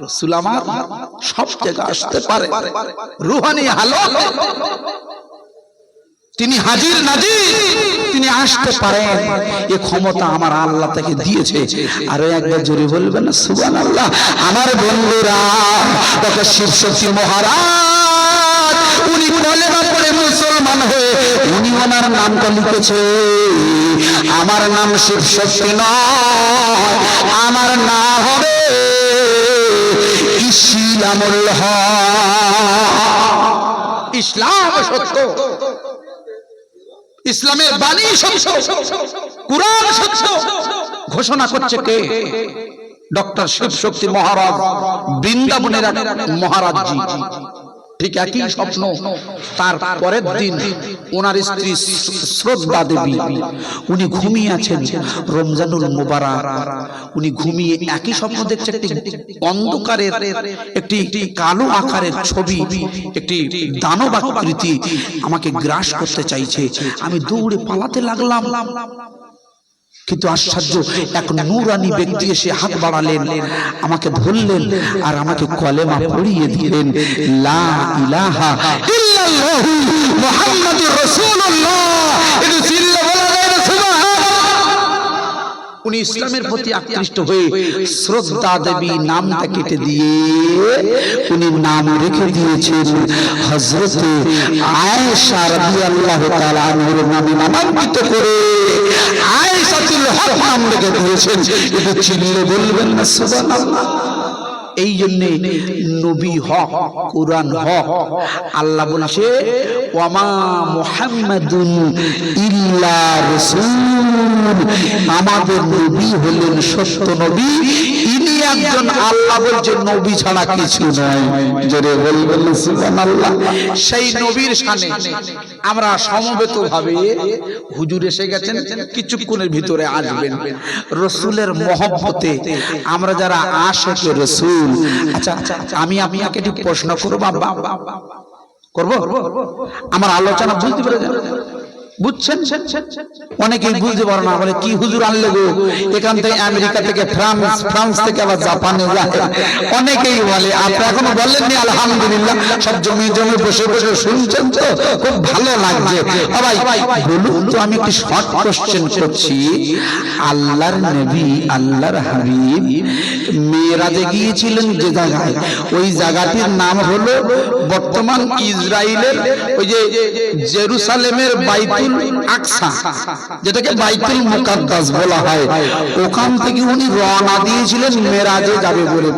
রাসূল আমার সব জায়গায় আসতে পারে, রূহানি হালত তিনি হাজির নাজির, তিনি আসতে পারেন, এই ক্ষমতা আমার আল্লাহ তাকে দিয়েছে। আরো একবার জোরে বলবেন না সুবহানাল্লাহ। আমার বন্ধুরা ডক্টর শিবশক্তি মহারাজ উনি কলেমা পড়ে মুসলমান হয়ে উনি ওনার নামটা লিখেছে। আমার নাম শিবশক্তি নয়, আমার নাম হবে ইসলামুল হক। ইসলাম সত্য, ইসলামের বাণী সত্য, কুরআন সত্য ঘোষণা করছে কে? ডক্টর শিবশক্তি মহারাজ, বৃন্দাবনের মহারাজ জি। ঠিক একই স্বপ্ন তার পরের দিন ওনার স্ত্রী শ্রদ্ধা দেবী উনি ঘুমিয়ে আছেন রমজানুল মুবারক। উনি ঘুমিয়ে একই স্বপ্ন দেখছে, একটি অন্ধকারের একটি কালো আকারের ছবি, একটি দানব আকৃতি আমাকে গ্রাস করতে চাইছে। আমি দৌড়ে পালাতে লাগলাম, কিন্তু আশ্চর্য এক নূরানি ব্যক্তি এসে হাত বাড়ালেন, আমাকে ধরলেন আর আমাকে কলেমা পড়িয়ে দিলেন, লা ইলাহা ইল্লাল্লাহু মুহাম্মাদুর রাসূলুল্লাহ। এটা চিল্লা বলা যায় না সুবহানাল্লাহ। উনি ইসলামের প্রতি আকৃষ্ট হয়ে শ্রদ্ধা দেবী নামটা কেটে দিয়ে উনি নাম রেখে দিয়েছেন হযরতে আয়েশা রাদিয়াল্লাহু তাআলা আনহার নামে নামাঙ্কিত করে আয়েশাতুল হক নাম রেখে দিয়েছেন। এটা চিল্লে বলবেন না সুবহানাল্লাহ। এই জন্যে নবী হক, কুরআন হক। আল্লাহ বলছে ওয়ামা মুহাম্মাদুন ইল্লা রাসূল, আমাদের নবী হলেন সত্য নবী, ইনি একজন আল্লাহ বলছে নবী ছাড়া কিছু নয়। জোরে বলবেন সুবহানাল্লাহ। সেই নবীর শানে আমরা সমবেত ভাবে হুজুর এসে গেছেন, কিছুক্ষণের ভিতরে আসবেন। রাসূলের মহব্বতে আমরা যারা আশিক রাসূল, আচ্ছা আমি আপনাকে একটু প্রশ্ন করব, করব? আমার আলোচনা বুঝতে পেরেছেন? বুঝছেন? অনেকেই বুঝতে পারে না, বলে কি হুজুর আনলে গো এখান থেকে, আমেরিকা থেকে, ফ্রান্স থেকে আবার জাপানে যায়। অনেকেই বলে, আপনি এখনো বললেননি আলহামদুলিল্লাহ। সব জমি জমি বসে বসে শুনছেন তো খুব ভালো লাগছে। ভাই বলুন তো, আমি একটি শর্ট কোশ্চেন করছি। আল্লাহর নবী, আল্লাহর হাবিব মেরাজে গিয়েছিলেন যে জায়গায়, ওই জায়গাটির নাম হলো বর্তমান ইসরায়েলের ওই যে জেরুসালেমের বাইতুল আকসা, যেটাকে বাইতুল মুকাদ্দাস বলা হয়। ওখান থেকে উনি রওনা দিয়েছিলেন মেরাজে যাবে বলে,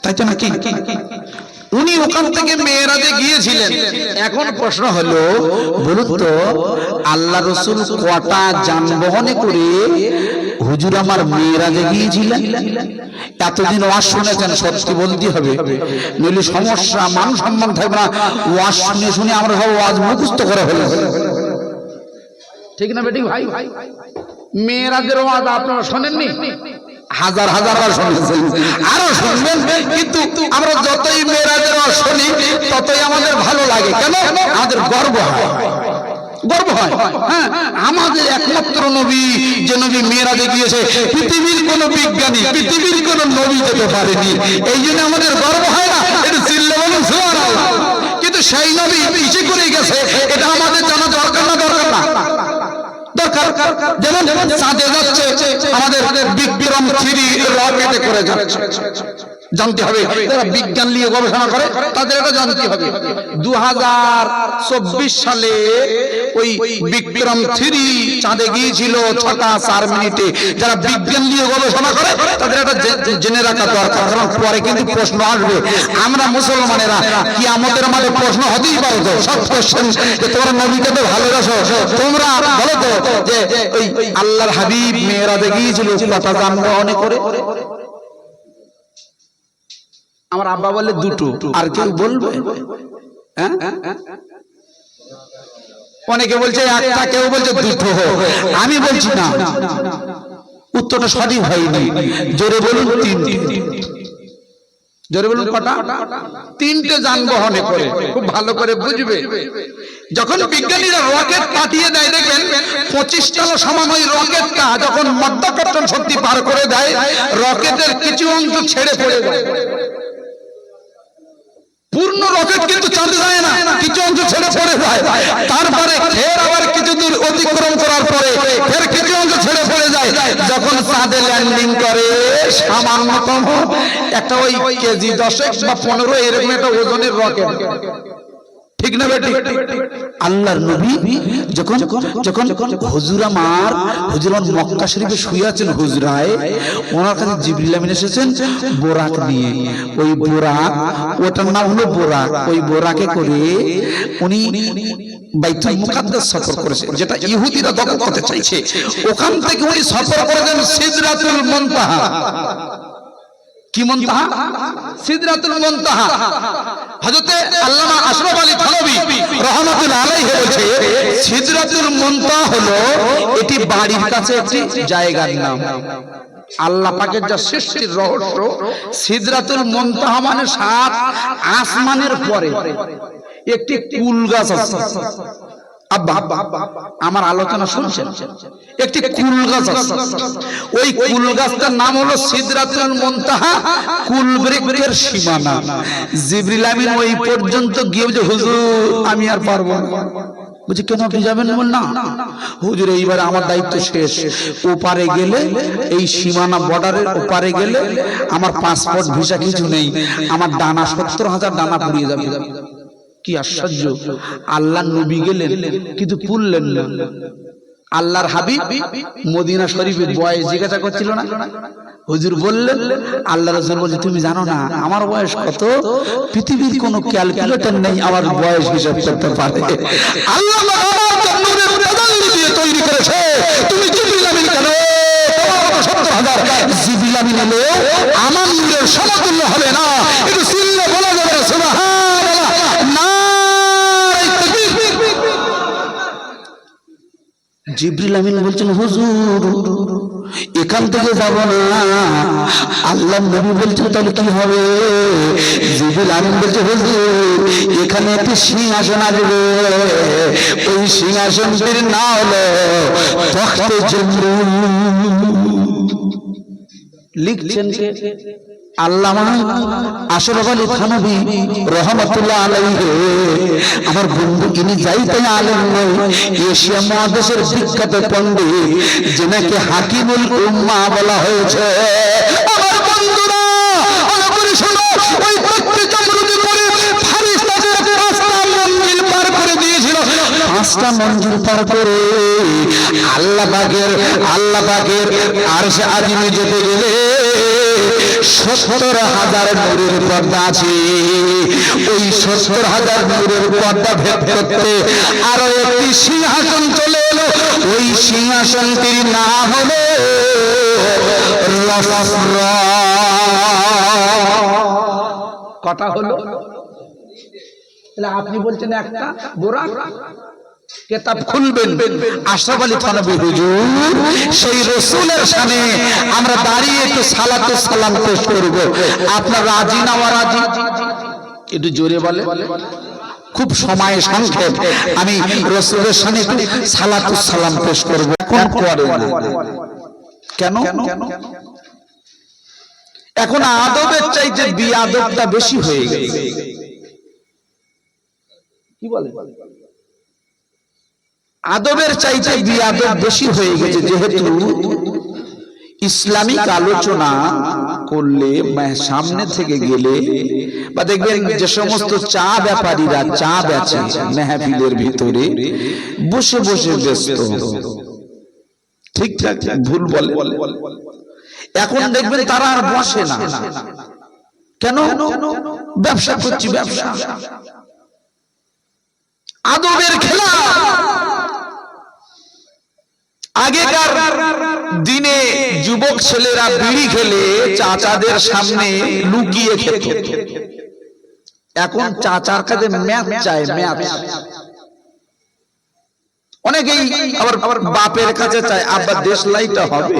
তাই তো নাকি? উনি ওখান থেকে মেরাজে গিয়েছিলেন। এখন প্রশ্ন হলো, বলুন তো আল্লাহ রাসূল কটা যানবাহনে করে হুজুর আমার মেরাজে গিয়েছিলেন? এতদিন ওয়াজ শুনেছেন, সত্যি বলতে হবে, নইলে সমস্যা, মান সম্মান থাকবে না। ওয়াজ শুনে শুনে আমরা সব ওয়াজ মুখস্থ করে ফেলে, ঠিক না বেটি ভাই? মেরাজের ওয়াজ আপনারা শোনেননি? হাজার হাজার বার শুনেছেন, আরো শুনবেন। কিন্তু আমরা যতই মেরাজের ওয়াজ শুনি ততই আমাদের ভালো লাগে। কেন? আমাদের গর্ব হয়, গর্ব হয়। হ্যাঁ, আমাদের একমাত্র নবী, যে নবী মেরাজে গিয়েছে, পৃথিবীর কোন বিজ্ঞানী, পৃথিবীর কোন নবী যেতে পারেনি। এই জন্য আমাদের গর্ব হয় না? এটা চিল্লে বলুন সুবহানাল্লাহ। কিন্তু সেই নবী ইচ্ছে করে গেছে, এটা আমাদের জানা দরকার না? দরকার না? দরকার। যেমন চাঁদে যাচ্ছে আমাদের বিক্রম 3 রকেটে করে যাচ্ছে, জানতে হবে। যারা বিজ্ঞান নিয়ে গবেষণা করে তাদের এটা জানতে হবে। 2024 সালে ওই বিক্রম 3 চাঁদে গিয়েছিল 6টা 4 মিনিটে। যারা বিজ্ঞান নিয়ে গবেষণা করে তাদের এটা জেনে রাখা দরকার, কারণ পরে কিন্তু প্রশ্ন আসবে। আমরা মুসলমানেরা কিয়ামতের মাঠে প্রশ্ন হতেই পারে তো, সব কোশ্চেন যে তোমরা নবীকে তো ভালোবাসো, তোমরা বলো তো যে ওই আল্লাহর হাবিব মেরাজে গিয়েছিল কটা যানবাহনে করে? আমার আব্বা বলে দুটো, আর কেউ বলবে? অনেকে বলছে একটা, কেউ বলছে দুটো। আমি বলছি না, উত্তরটা সঠিক হয়নি। জোরে বলুন তিনটে। জোরে বলুন কটা? তিনটে যানবাহনে করে। খুব ভালো করে বুঝবে, যখন বিজ্ঞানীরা রকেট পাঠিয়ে দেয় দেখবেন 25 তলা সমান ওই রকেটটা যখন মাধ্যাকর্ষণ শক্তি পার করে দেয়, রকেটের কিছু অংশ ছেড়ে পড়ে যায়। পূর্ণ রকেট কিন্তু চাঁদে যায় না, কিছু অংশ ছেড়ে পড়ে যায়। তারপরে ফের আবার কিছু দূর অতিক্রম করার পরে ফের কিছু অংশ ছেড়ে পড়ে যায়। যখন চাঁদে ল্যান্ডিং করে সামান্যতম একটা ওই কেজি 10 বা 15 এরকম একটা ওজনের রকেট, ঠিক না বেটি? আল্লাহর নবী যখন যখন হুজুর আমার মক্কা শরীফে শুয়ে আছেন হুজরায়, ওনার কাছে জিবরিল আমিন এসেছেন বোরাক নিয়ে। ওই বোরাক, ওটার নাম হলো বোরাক। ওই বোরাকে করে উনি বাইতুল মুকাদ্দাস সফর করেছে, যেটা ইহুদিরা দখল করতে চাইছে। ওখান থেকে উনি সফর করেছেন সিদরাতুল মুনতাহা। কি মুনতাহা? সিদরাতুল মুনতাহা। হযরতে আল্লামা আশরাফ আলী থানভী রাহমাতুল্লাহ আলাইহি বলেছে সিদরাতুল মুনতাহা হলো এটি বাড়ির কাছে একটি জায়গার নাম। আল্লাহ পাকের যা সৃষ্টির রহস্য, সিদরাতুল মুনতাহা মানে 7 আসমানের পরে একটি কুল গাছ আছে। আব্বা আমার আলোচনা শুনছেন? একটি কুল গাছ আছে, ওই কুল গাছটার নাম হলো সিদরাতুল মুনতাহা, কুল বৃক্ষের সীমানা। জিবরিল আমিন ওই পর্যন্ত গিয়ে বলে হুজুর আমি আর পারবো না। বলছে কেন, আপনি যাবেন? না হুজুর এইবার আমার দায়িত্ব শেষ। ওপারে গেলে, এই সীমানা বর্ডারের ওপারে গেলে আমার পাসপোর্ট ভিসা কিছু নেই, আমার ডানা 70,000 ডানা পুড়িয়ে যাবে। কি আশ্চর্য! আল্লাহর নবী গেলেন কিন্তু পুরলেন না। আল্লাহর হাবিব মদিনা শরীফের বয়স জিজ্ঞাসা করছিল না, হুজুর বললেন, আল্লাহ রাসূল বলছে তুমি জানো না আমার বয়স কত? পৃথিবীর কোনো ক্যালকুলেটর নেই আমার বয়স হিসাব করতে পারে। আল্লাহ আমার নূরের তাজাল্লি দিয়ে তৈরি করেছে। তুমি জিবরিল আমিন কেন? 70,000 জিবরিল আমিন এলো আমার নূরের সমতুল্য হবে না। একটু সিল্লে বলা যাবে না সুবহানাল্লাহ। জিবরিল আমিন বলছেন হুজুর এখান থেকে যাব না। আল্লাহর নবী বলছেন তাহলে কি হবে? জিবরিল আমিন বলছে হুজুর এখানে একটি সিংহাসন আসবে, ওই সিংহাসনটির নাম হলো তখতে জমরুল। লিখছেন কে? আল্লামা আশরাফ আলী থানভী রাহমাতুল্লাহ আলাইহি। আমার বন্ধু ইনি যাইতে আলেম নয়, এশিয়া মহাদেশের বিখ্যাত পণ্ডিত, যিনাকে হাকিমুল উম্মাহ বলা হয়েছে। আমার বন্ধুরা অনবরত শোনো, ওই তখতে জমরুলের পরে ফারিস্তাদের 5টা মঞ্জিল পার করে দিয়েছিল। 5টা মঞ্জিল পার করে আল্লাহ পাকের আরশে আজিমে যেতে গেলে 70,000 নূরের পর্দা আছে। ওই 70,000 নূরের পর্দা ভেদ করতে আরো একটি সিংহাসন চলে এলো। ওই সিংহাসনটির নাম হলো রাফরা। কটা হলো? আপনি বলছেন একটা বোরাক। কিতাব খুলবেন, আশরাফ আলী থানভী হুজুর সেই রাসূলের শানে আমরা দাঁড়িয়ে একটু সালাতু সালাম পেশ করব। আপনারা রাজি না রাজি? একটু জোরে বলে। খুব সময় সংক্ষেপ, আমি রাসূলের শানে একটু সালাতু সালাম পেশ করব। এখন করে না কেন? এখন আদবের চাইতে বিআদবটা বেশি হয়ে গেছে। কি বলে? আদবের চাইতে বিআদব বেশি হয়ে গেছে। যেহেতু ইসলামিক আলোচনা করলে সামনে থেকে গেলে বা দেখবেন যে সমস্ত চা ব্যাপারীরা চা বেচে মেহফিলের ভিতরে বসে বসে ব্যস্ত, ঠিক ঠিক ভুল বলে, এখন দেখবেন তারা আর বসে না। কেন? ব্যবসা করছি, ব্যবসা। আদবের খেলা। আগেকার দিনে যুবক ছেলেরা বিড়ি খেলে চাচাদের সামনে লুকিয়ে খেত। এখন চাচার কাছে ম্যাচ চায়, ম্যাচ। অনেকেই আবার বাপের কাছে চায়, আব্বা দেশলাইটা হবে।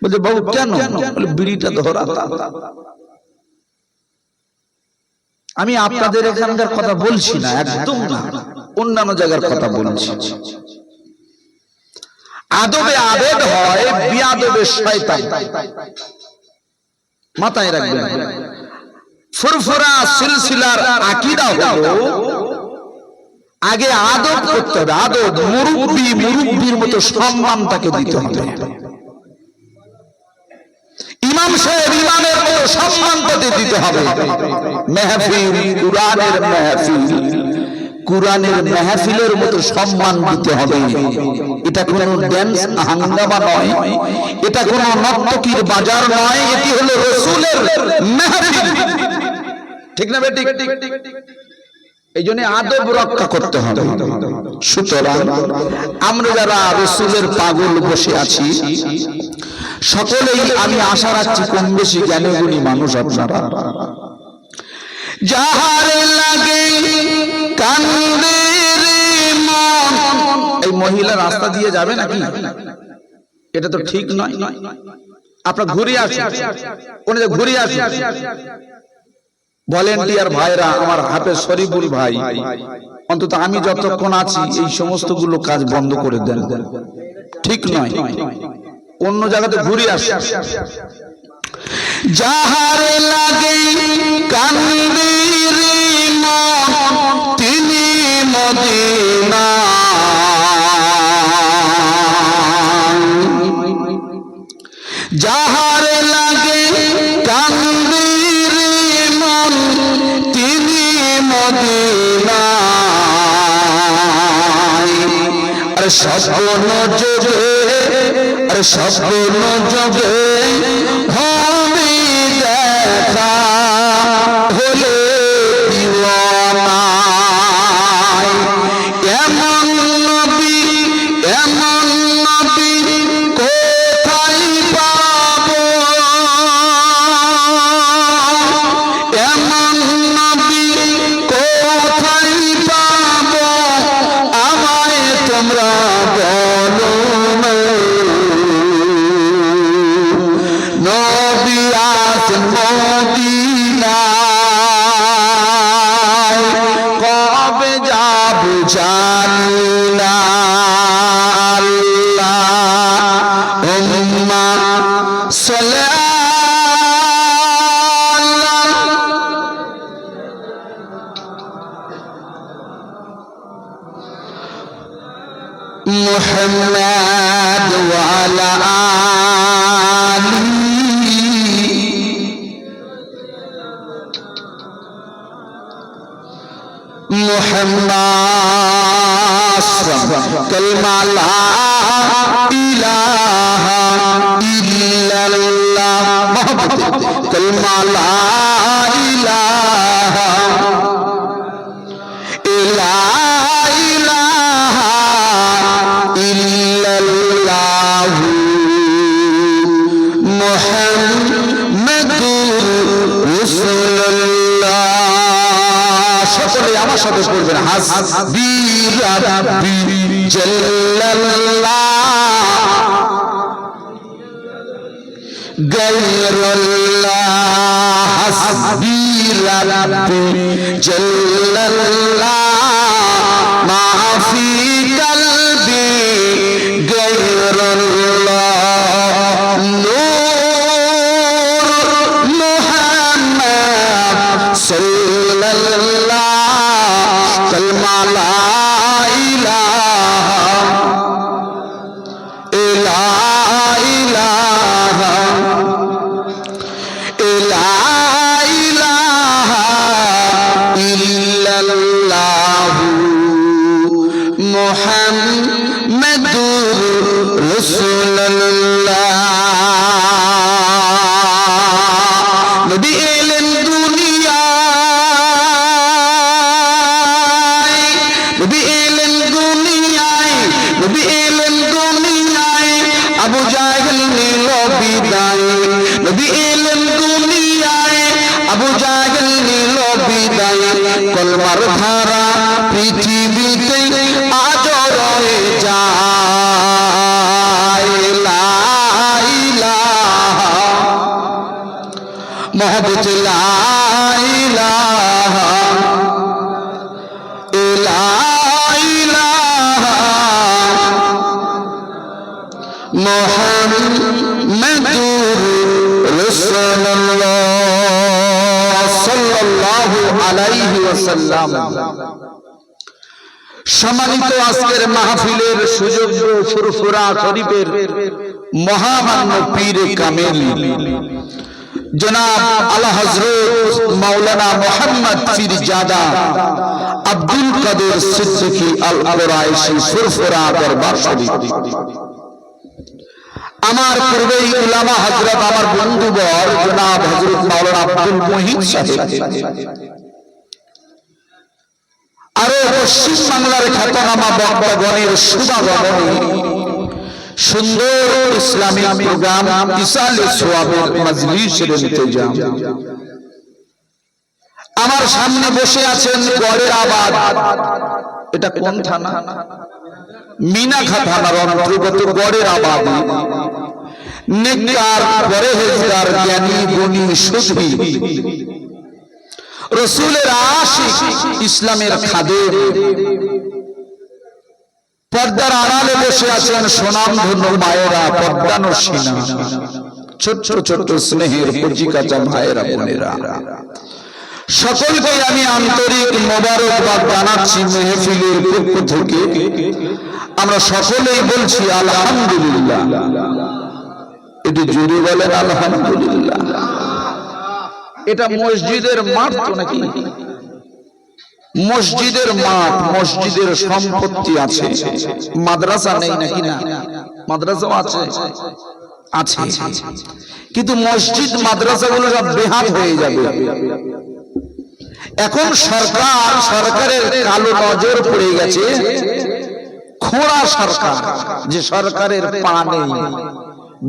বলছে বাবু কেন? বলে বিড়িটা ধরা। আমি আপনাদের এখানকার কথা বলছি না, একদম না, অন্যান্য জায়গার কথা বলছি। আদবে আবেদ হয়, বিয়াদবে শয়তান। মাথায় রাখবেন, ফুরফুরা সিলসিলার আকীদা হলো আগে আদব করতে হবে। আদব, মুরব্বির মতো সম্মান তাকে দিতে হবে। ইমাম সাহেব ইমামের মতো সম্মান তাকে দিতে হবে। মেহফিল, কুরআনের মেহফিল, কুরআনের মেহফিলের মতো সম্মান দিতে হবে। এটা কোনো ড্যান্স হাঙ্গামা নয়, এটা কোনো নর্তকীর বাজার নয়, এটি হলো রাসূলের মেহফিল। ঠিক না বেটি? এই জন্য আদব রক্ষা করতে হবে। সুতরাং আমরা যারা রাসূলের পাগল বসে আছি, সকলেই আমি আশা রাখছি কম বেশি জ্ঞানী গুণী মানুষ আপনারা। যাহার লাগে কান্দে রে মন, এই মহিলা রাস্তা দিয়ে যাবে নাকি? এটা তো ঠিক নয়। আপনারা ঘুরে আসুন, কোন ঘুরে আসুন। ভলেন্টিয়ার ভাইরা, আমার হাফেজ শরীফুল ভাই, অন্তত আমি যতক্ষণ আছি এই সমস্ত গুলো কাজ বন্ধ করে দেন। ঠিক নয়, অন্য জায়গাতে ঘুরে আসি। যাহার লাগে কান্দে রে মন, তিনি মদিনা। যাহার লাগে কান্দে রে মন, তিনি মদিনা। আরে স্বপ্ন যোগে, আরে স্বপ্ন যোগে হবে দেখা, হলে দিওয়ানা। এমন নবী, এমন নবী কোথায় পাবো? এমন নবী কোথায় পাবো? আমায় তোমরা বলো না। নবী আছেন মদিনায়, কবে যাবো জানি না। আল্লাহুম্মা সাল্লি আলা মুহাম্মাদ ওয়া আলা মুহাম্মাদ। কালমা লা ইলাহা ইল্লাল্লাহ, কালমা লা ইলাহা ইল্লাল্লাহ মুহাম্মাদুর রাসূলুল্লাহ। সকলে আমার সাথে পড়বেন, হাসবি রাব্বি জাল্লাল্লাহ গায়রুল্লাহ। হাসবি রাব্বি জাল্লাল্লাহ মা ফি কলবি গায়রুল্লাহ। নূর মুহাম্মদ সাল্লাল্লাহ, কালমা লা ইলাহা ইল্লাল্লাহ ইলাহা ইল্লাল্লাহ তোমার ধারা পৃথিবীতে আজ রয়ে যায় লা ইলাহা মুহাম্মদ লা ইলাহা ইল্লাল্লাহ মুহাম্মাদুর রাসূলুল্লাহ সাল্লাল্লাহু আলাইহি ওয়াসাল্লাম। সম্মানিত আজকের মাহফিলের সুযোগ্য ফুরফুরা শরীফের মহামান্য পীর কামেল জনাব আলা হযরত মাওলানা মুহাম্মদ পীরজাদা আব্দুল কাদের সিদ্দিকী আল কুরাইশি ফুরফুরা দরবার শরীফ, আমার পূর্বেই উলামা হযরত আমার বন্ধুবর জনাব হযরত মাওলানা আব্দুল মুহিত সাহেব, আরো পশ্চিম বাংলার খ্যাতনামা বক্তাগণের শুভাগমনে সুন্দর ইসলামী প্রোগ্রাম ইসালে সোয়াবের মজলিসের ইন্তজাম। আমার সামনে বসে আছেন গড়ের আবাদ, এটা কোন থানা? মিনাখা থানার অন্তর্গত গড়ের আবাদ। নেককার পরহেজগার জ্ঞানী গুণী সুধী রাসূলের আশিক ইসলামের খাদেম, পর্দার আড়ালে বসে আছেন সুনামধন্য মায়েরা, পর্দানসীনা, ছোট্ট ছোট্ট স্নেহের কচিকাঁচা ভাইয়েরা বোনেরা, সকলকে আমি আন্তরিক মোবারকবাদ জানাচ্ছি মেহফিলের পক্ষ থেকে। আমরা সকলেই বলছি আলহামদুলিল্লাহ। এটি জোরে বলেন আলহামদুলিল্লাহ। এটা মসজিদের মাঠ তো নাকি? মসজিদের মাঠ, মসজিদের সম্পত্তি আছে, মাদ্রাসা নেই নাকি? না, মাদ্রাসাও আছে, আছে, কিন্তু মসজিদ মাদ্রাসাগুলো সব বেহাত হয়ে যাবে। এখন সরকারের কালো নজর পড়ে গেছে, খোঁড়া সরকার, যে সরকারের পা নেই,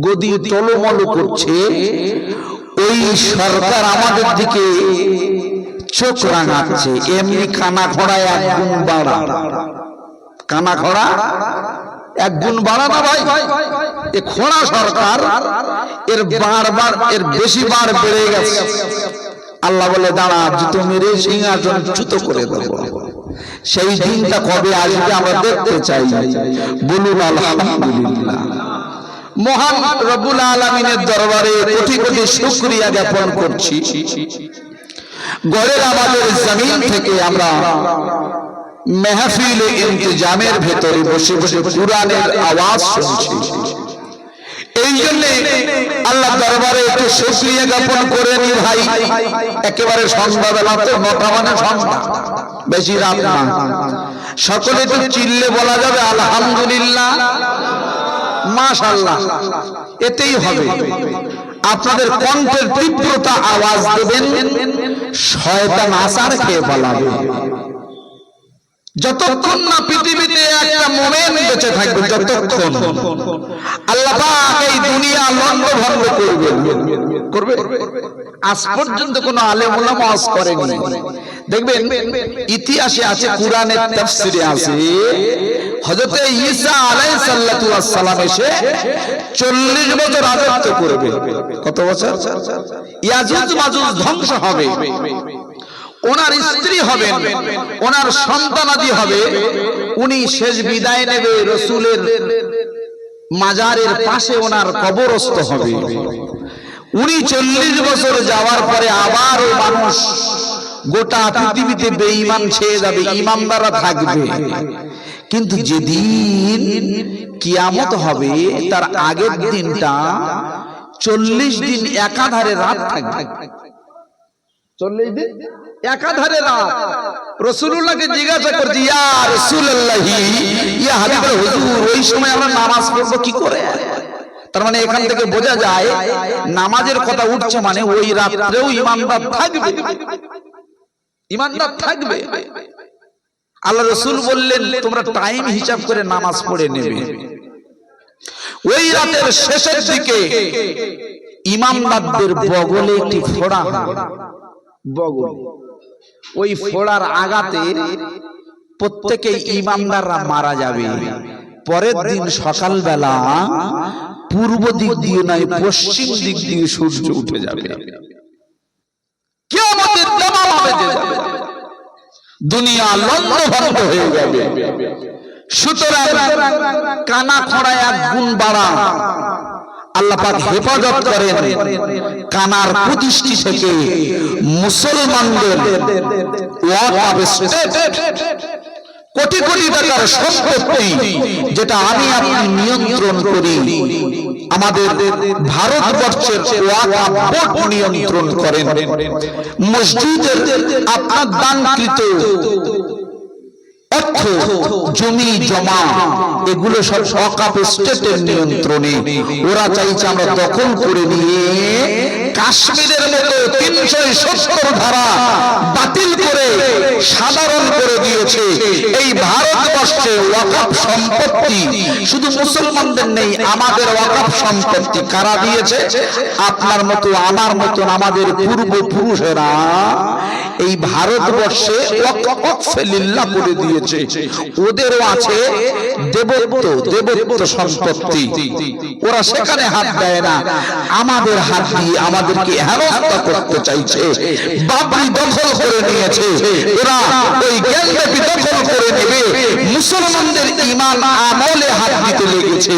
গদি টলমল করছে, ওই সরকার আমাদের দিকে চোখ রাঙাচ্ছে। এমনি কানা খোড়া এক গুণ বাড়া, কানা খোড়া এক গুণ বাড়া না ভাই। এ খোড়া সরকার, এর বারবার এর বেশি বার বেড়ে গেছে। আল্লাহ বলে দাঁড়া, জুতো মেরে সিংহাসন চ্যুত করে দেব। সেই দিনটা কবে আসবে আমরা দেখতে চাই। বলুন আলহামদুলিল্লাহ। মহান রব্বুল আলামিনের দরবারে কোটি কোটি শুকরিয়া জ্ঞাপন করছি। গড়ের আমাদের জমিন থেকে আমরা মেহফিল ইন্তজামের ভেতরে বসে বসে কুরআনের আওয়াজ শুনছি। এই জন্য আল্লাহ দরবারে একটু শুকরিয়া জ্ঞাপন করে নি ভাই। একেবারে সন্ধ্যাবেলা তো 9টা মানে সন্ধ্যা, বেশি রাত না। সকলে তো চিল্লে বলা যাবে আলহামদুলিল্লাহ, মাশাআল্লাহ, এতেই হবে। আপনাদের কণ্ঠের তীব্রতা আওয়াজ দেবেন, শয়তান আসার খেয়ে পালাবে। যতক্ষণ না পৃথিবীতে একটা মুমিন বেঁচে থাকবে, যতক্ষণ আল্লাহ পাক এই দুনিয়া লন্ডভন্ড করবে। আজ পর্যন্ত কোন আলেম ওলামা ওয়াজ করেনি। দেখবেন ইতিহাসে আছে, কুরআনের তাফসীরে আছে, হযরত ঈসা আলাইহিস সালাতু ওয়াস সালাম এসে 40 বছর রাজত্ব করবে। কত বছর? ইয়াজুজ মাজুজ ধ্বংস হবে, ওনার স্ত্রী হবেন, ওনার সন্তানাদি হবে, উনি শেষ বিদায় নেবে, রাসূলের মাজারের পাশে ওনার কবরস্থ হবে। উনি 40 বছর যাওয়ার পরে আবার মানুষ গোটা পৃথিবীতে বেঈমান ছেয়ে যাবে, ঈমানদাররা থাকবে। কিন্তু যেদিন কিয়ামত হবে তার আগের দিনটা 40 দিন একাধারে রাত থাকবে। 40 দিন একাধারে রাত। রাসূলুল্লাহকে জিজ্ঞাসা করছি, ইয়া রাসূলুল্লাহি, ইয়া হাবিবুল হুজুর, ওই সময় আমরা নামাজ পড়ব কি করে? তার মানে এখান থেকে বোঝা যায় নামাজের কথা উঠছে মানে ওই রাতেও ঈমানদার থাকবে, ঈমানদার থাকবে। আল্লাহ রাসূল বললেন তোমরা টাইম হিসাব করে নামাজ পড়ে নেবে। ওই রাতের শেষের দিকে ঈমানদারদের বগলে একটি ফোঁড়া, বগল ওই ফোড়ার আঘাতে প্রত্যেকেই ইমানদাররা মারা যাবে। পরের দিন সকালবেলা পূর্ব দিক দিয়ে নয় পশ্চিম দিক দিয়ে সূর্য উঠে যাবে, কিয়ামতের দামামা বেজে যাবে, দুনিয়া লণ্ডভণ্ড হয়ে যাবে। সুতরাং কানা খড়ায় এক গুণ বাড়া, আল্লাহ পাক হেফাজত করেন কানার প্রতিষ্ঠি থেকে মুসলমানদের ওয়াকফ স্টেট কোটি কোটি টাকার সম্পত্তি যেটা আমি আপনি নিয়ন্ত্রণ করি, আমাদের ভারতবর্ষের ওয়াকফ বোর্ড নিয়ন্ত্রণ করেন। মসজিদের আপনার দানকৃত অর্থ, জমি জমা এগুলো সব ওয়াকফ স্টেটের নিয়ন্ত্রণে। ওরা চাইছে আমরা দখল করে নিয়ে কাশ্মীরের মতো 370 ধারা বাতিল করে সাধারণ করে দিয়েছে। এই ভারতবর্ষে ওয়াকফ সম্পত্তি শুধু মুসলমানদের নেই, আমাদের ওয়াকফ সম্পত্তি কারা দিয়েছে? আপনার মতো আমার মতো আমাদের পূর্বপুরুষেরা এই ভারতবর্ষে ওয়াকফে লিল্লাহ করে দিয়েছে। ওদেরও আছে দেবত্ব সম্পত্তি, ওরা সেখানে হাত দেয় না, আমাদের হাত দিয়ে আমাদেরকে হেনস্থা করতে চাইছে। বাবরি দখল করে নিয়েছে, ওরা ওই জ্ঞানব্যাপী দখল করে নেবে, মুসলমানদের ঈমান আমলে হাত দিতে লেগেছে।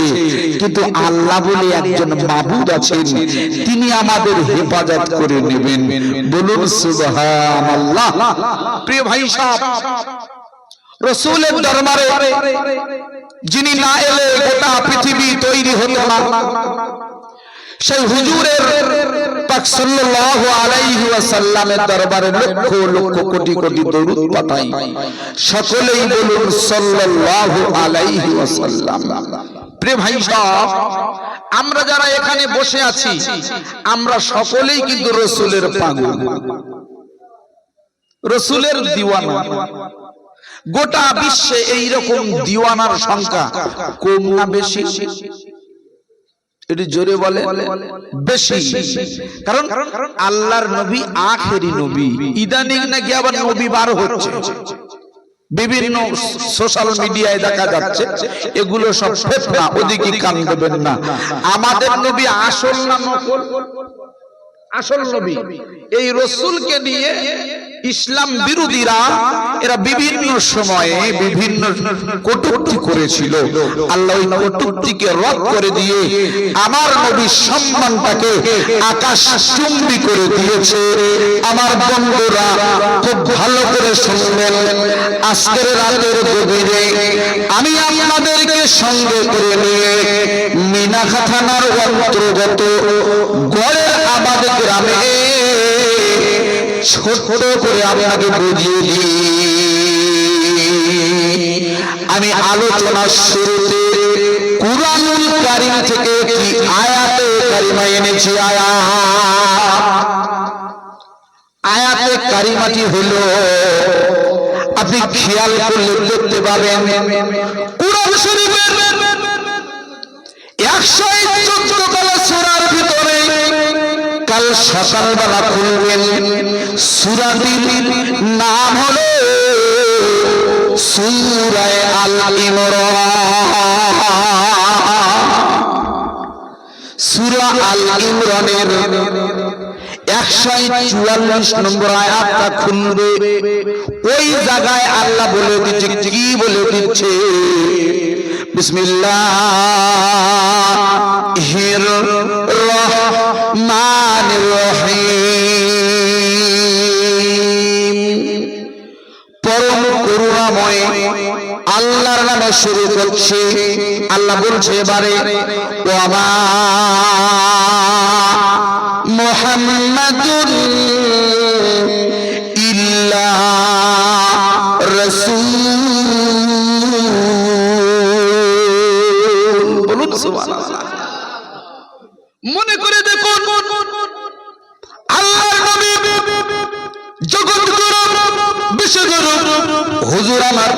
কিন্তু আল্লাহ বলে একজন মাবুদ আছেন, তিনি আমাদের হেফাজত করে নেবেন। বলুন সুবহানাল্লাহ। প্রিয় ভাই সাহেব, রাসূলের দরবারে যিনি না এলে গোটা পৃথিবী তৈরি হতো না, সেই হুজুরের পাক সাল্লাল্লাহু আলাইহি ওয়াসাল্লামের দরবারে লক্ষ লক্ষ কোটি কোটি দরুদ পাঠাই। সকলেই বলুন সাল্লাল্লাহু আলাইহি ওয়াসাল্লাম। প্রিয় ভাই সাহেব, আমরা যারা এখানে বসে আছি আমরা সকলেই কিন্তু রাসূলের পাগল, রাসূলের দিওয়ানা। গোটা বিশ্বে এইরকম দিওয়ানার সংখ্যা কম না বেশি? এটি জোরে বলে বেশি। কারণ আল্লাহর নবী আখেরি নবী, ইদানিং নাকি আবার নবী বার হচ্ছে, বিভিন্ন সোশ্যাল মিডিয়ায় দেখা যাচ্ছে। এগুলো সব ফেতনা, ওদিকে কান দেবেন না। আমাদের নবী আসল না নকল? আসল নবী। এই রাসূলকে নিয়ে ইসলাম বিরোধীরা এরা বিভিন্ন সময়ে বিভিন্ন কটূক্তি করেছিল। আল্লাহ ওই কটূক্তিকে রদ করে দিয়ে আমার নবীর সম্মানটাকে আকাশ চুম্বি করে দিয়েছে। আমার বন্ধুরা খুব ভালো করে শুনবেন, আজকের রাতের গভীরে আমি আপনাদেরকে সঙ্গে করে নিয়ে মিনাখা থানার অন্তর্গত গড়ের আবাদ গ্রামে ছোট করে আপনাকে বুঝিয়ে দিই। আমি আলোচনার শুরুতে কুরআনুল কারীম থেকে কি আয়াতে কারিমা এনেছি। আয়াতে কারিমাটি হলো, আপনি খেয়াল করলে দেখতে পাবেন কুরআন শরীফের 114 তলা সূরার ভিতরে কাল সকালবেলা খুলবেন, সূরাটির নাম হলো সূরা আল ইমরান। সূরা আল ইমরানের 144 নম্বর আয়াতটা খুলবে। ওই জায়গায় আল্লাহ বলে দিচ্ছে, কি বলে দিচ্ছে? বিসমিল্লাহির রহমানির রহিম। পরম করুণাময় আল্লাহর নামে শুরু করছে। আল্লাহ বলছে এবারে, ওয়া মা মুহাম্মাদুন ইল্লা রাসূল। বলুন সুবহানাল্লাহ। মনে করে দেখুন, আল্লাহর নবী জগৎগুরু বিশ্বগুরু হুজুর আমার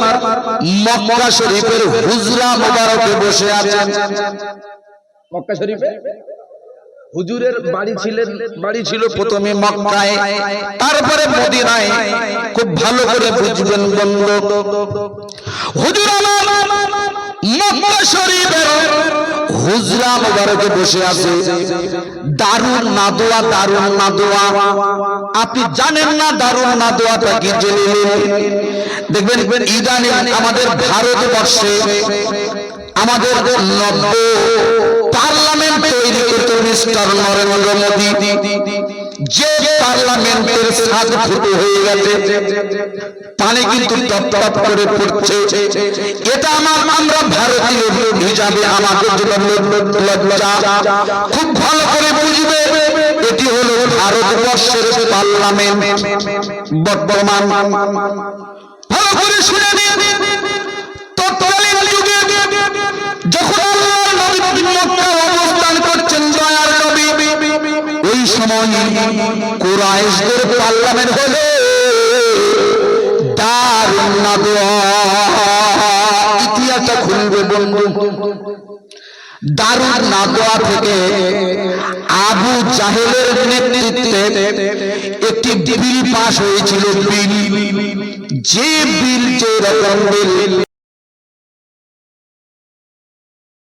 মক্কা শরীফের হুজরা মোবারকে বসে আছেন। মক্কা শরীফে হুজুরের বাড়ি ছিল প্রথমে মক্কায়, তারপরে মদিনায়। খুব ভালো করে বুঝবেন বন্ধু, হুজুর আমার মক্কা শরীফের হুজরা মুবারকে বসে আছে। দারুন নাদোয়া, দারুন নাদোয়া। আপনি জানেন না দারুন নাদোয়াটা কি? জেনে নিন। দেখবেন ইদানিং আমাদের ভারতবর্ষে আমাদের নব্য পার্লামেন্ট তৈরি করতে মিস্টার নরেন্দ্র মোদী, যে পার্লামেন্টের 7 ফুট হয়ে গেছে, পানি কিন্তু টপ টপ করে পড়ছে। এটা আমরা ভারতীয় হিসাবে আমাদের জন্য লজ্জা। খুব ভালো করে বুঝবে, এটি হলো ভারতবর্ষের পার্লামেন্ট বর্তমান। ভালো করে শুনে নিন, তৎকালীন যুগে যখন আল্লাহর নবী মক্কায় অবস্থান করছেন দয়ার নবী, ওই সময় কুরাইশদের পার্লামেন্ট হলো দারুন নাদওয়া। ইতিহাসটা খুলবে বন্ধু। দারুন নাদওয়া থেকে আবু জাহেলের নেতৃত্বে একটি বিল পাস হয়েছিল। বিল, যে বিল, যে রকম বিল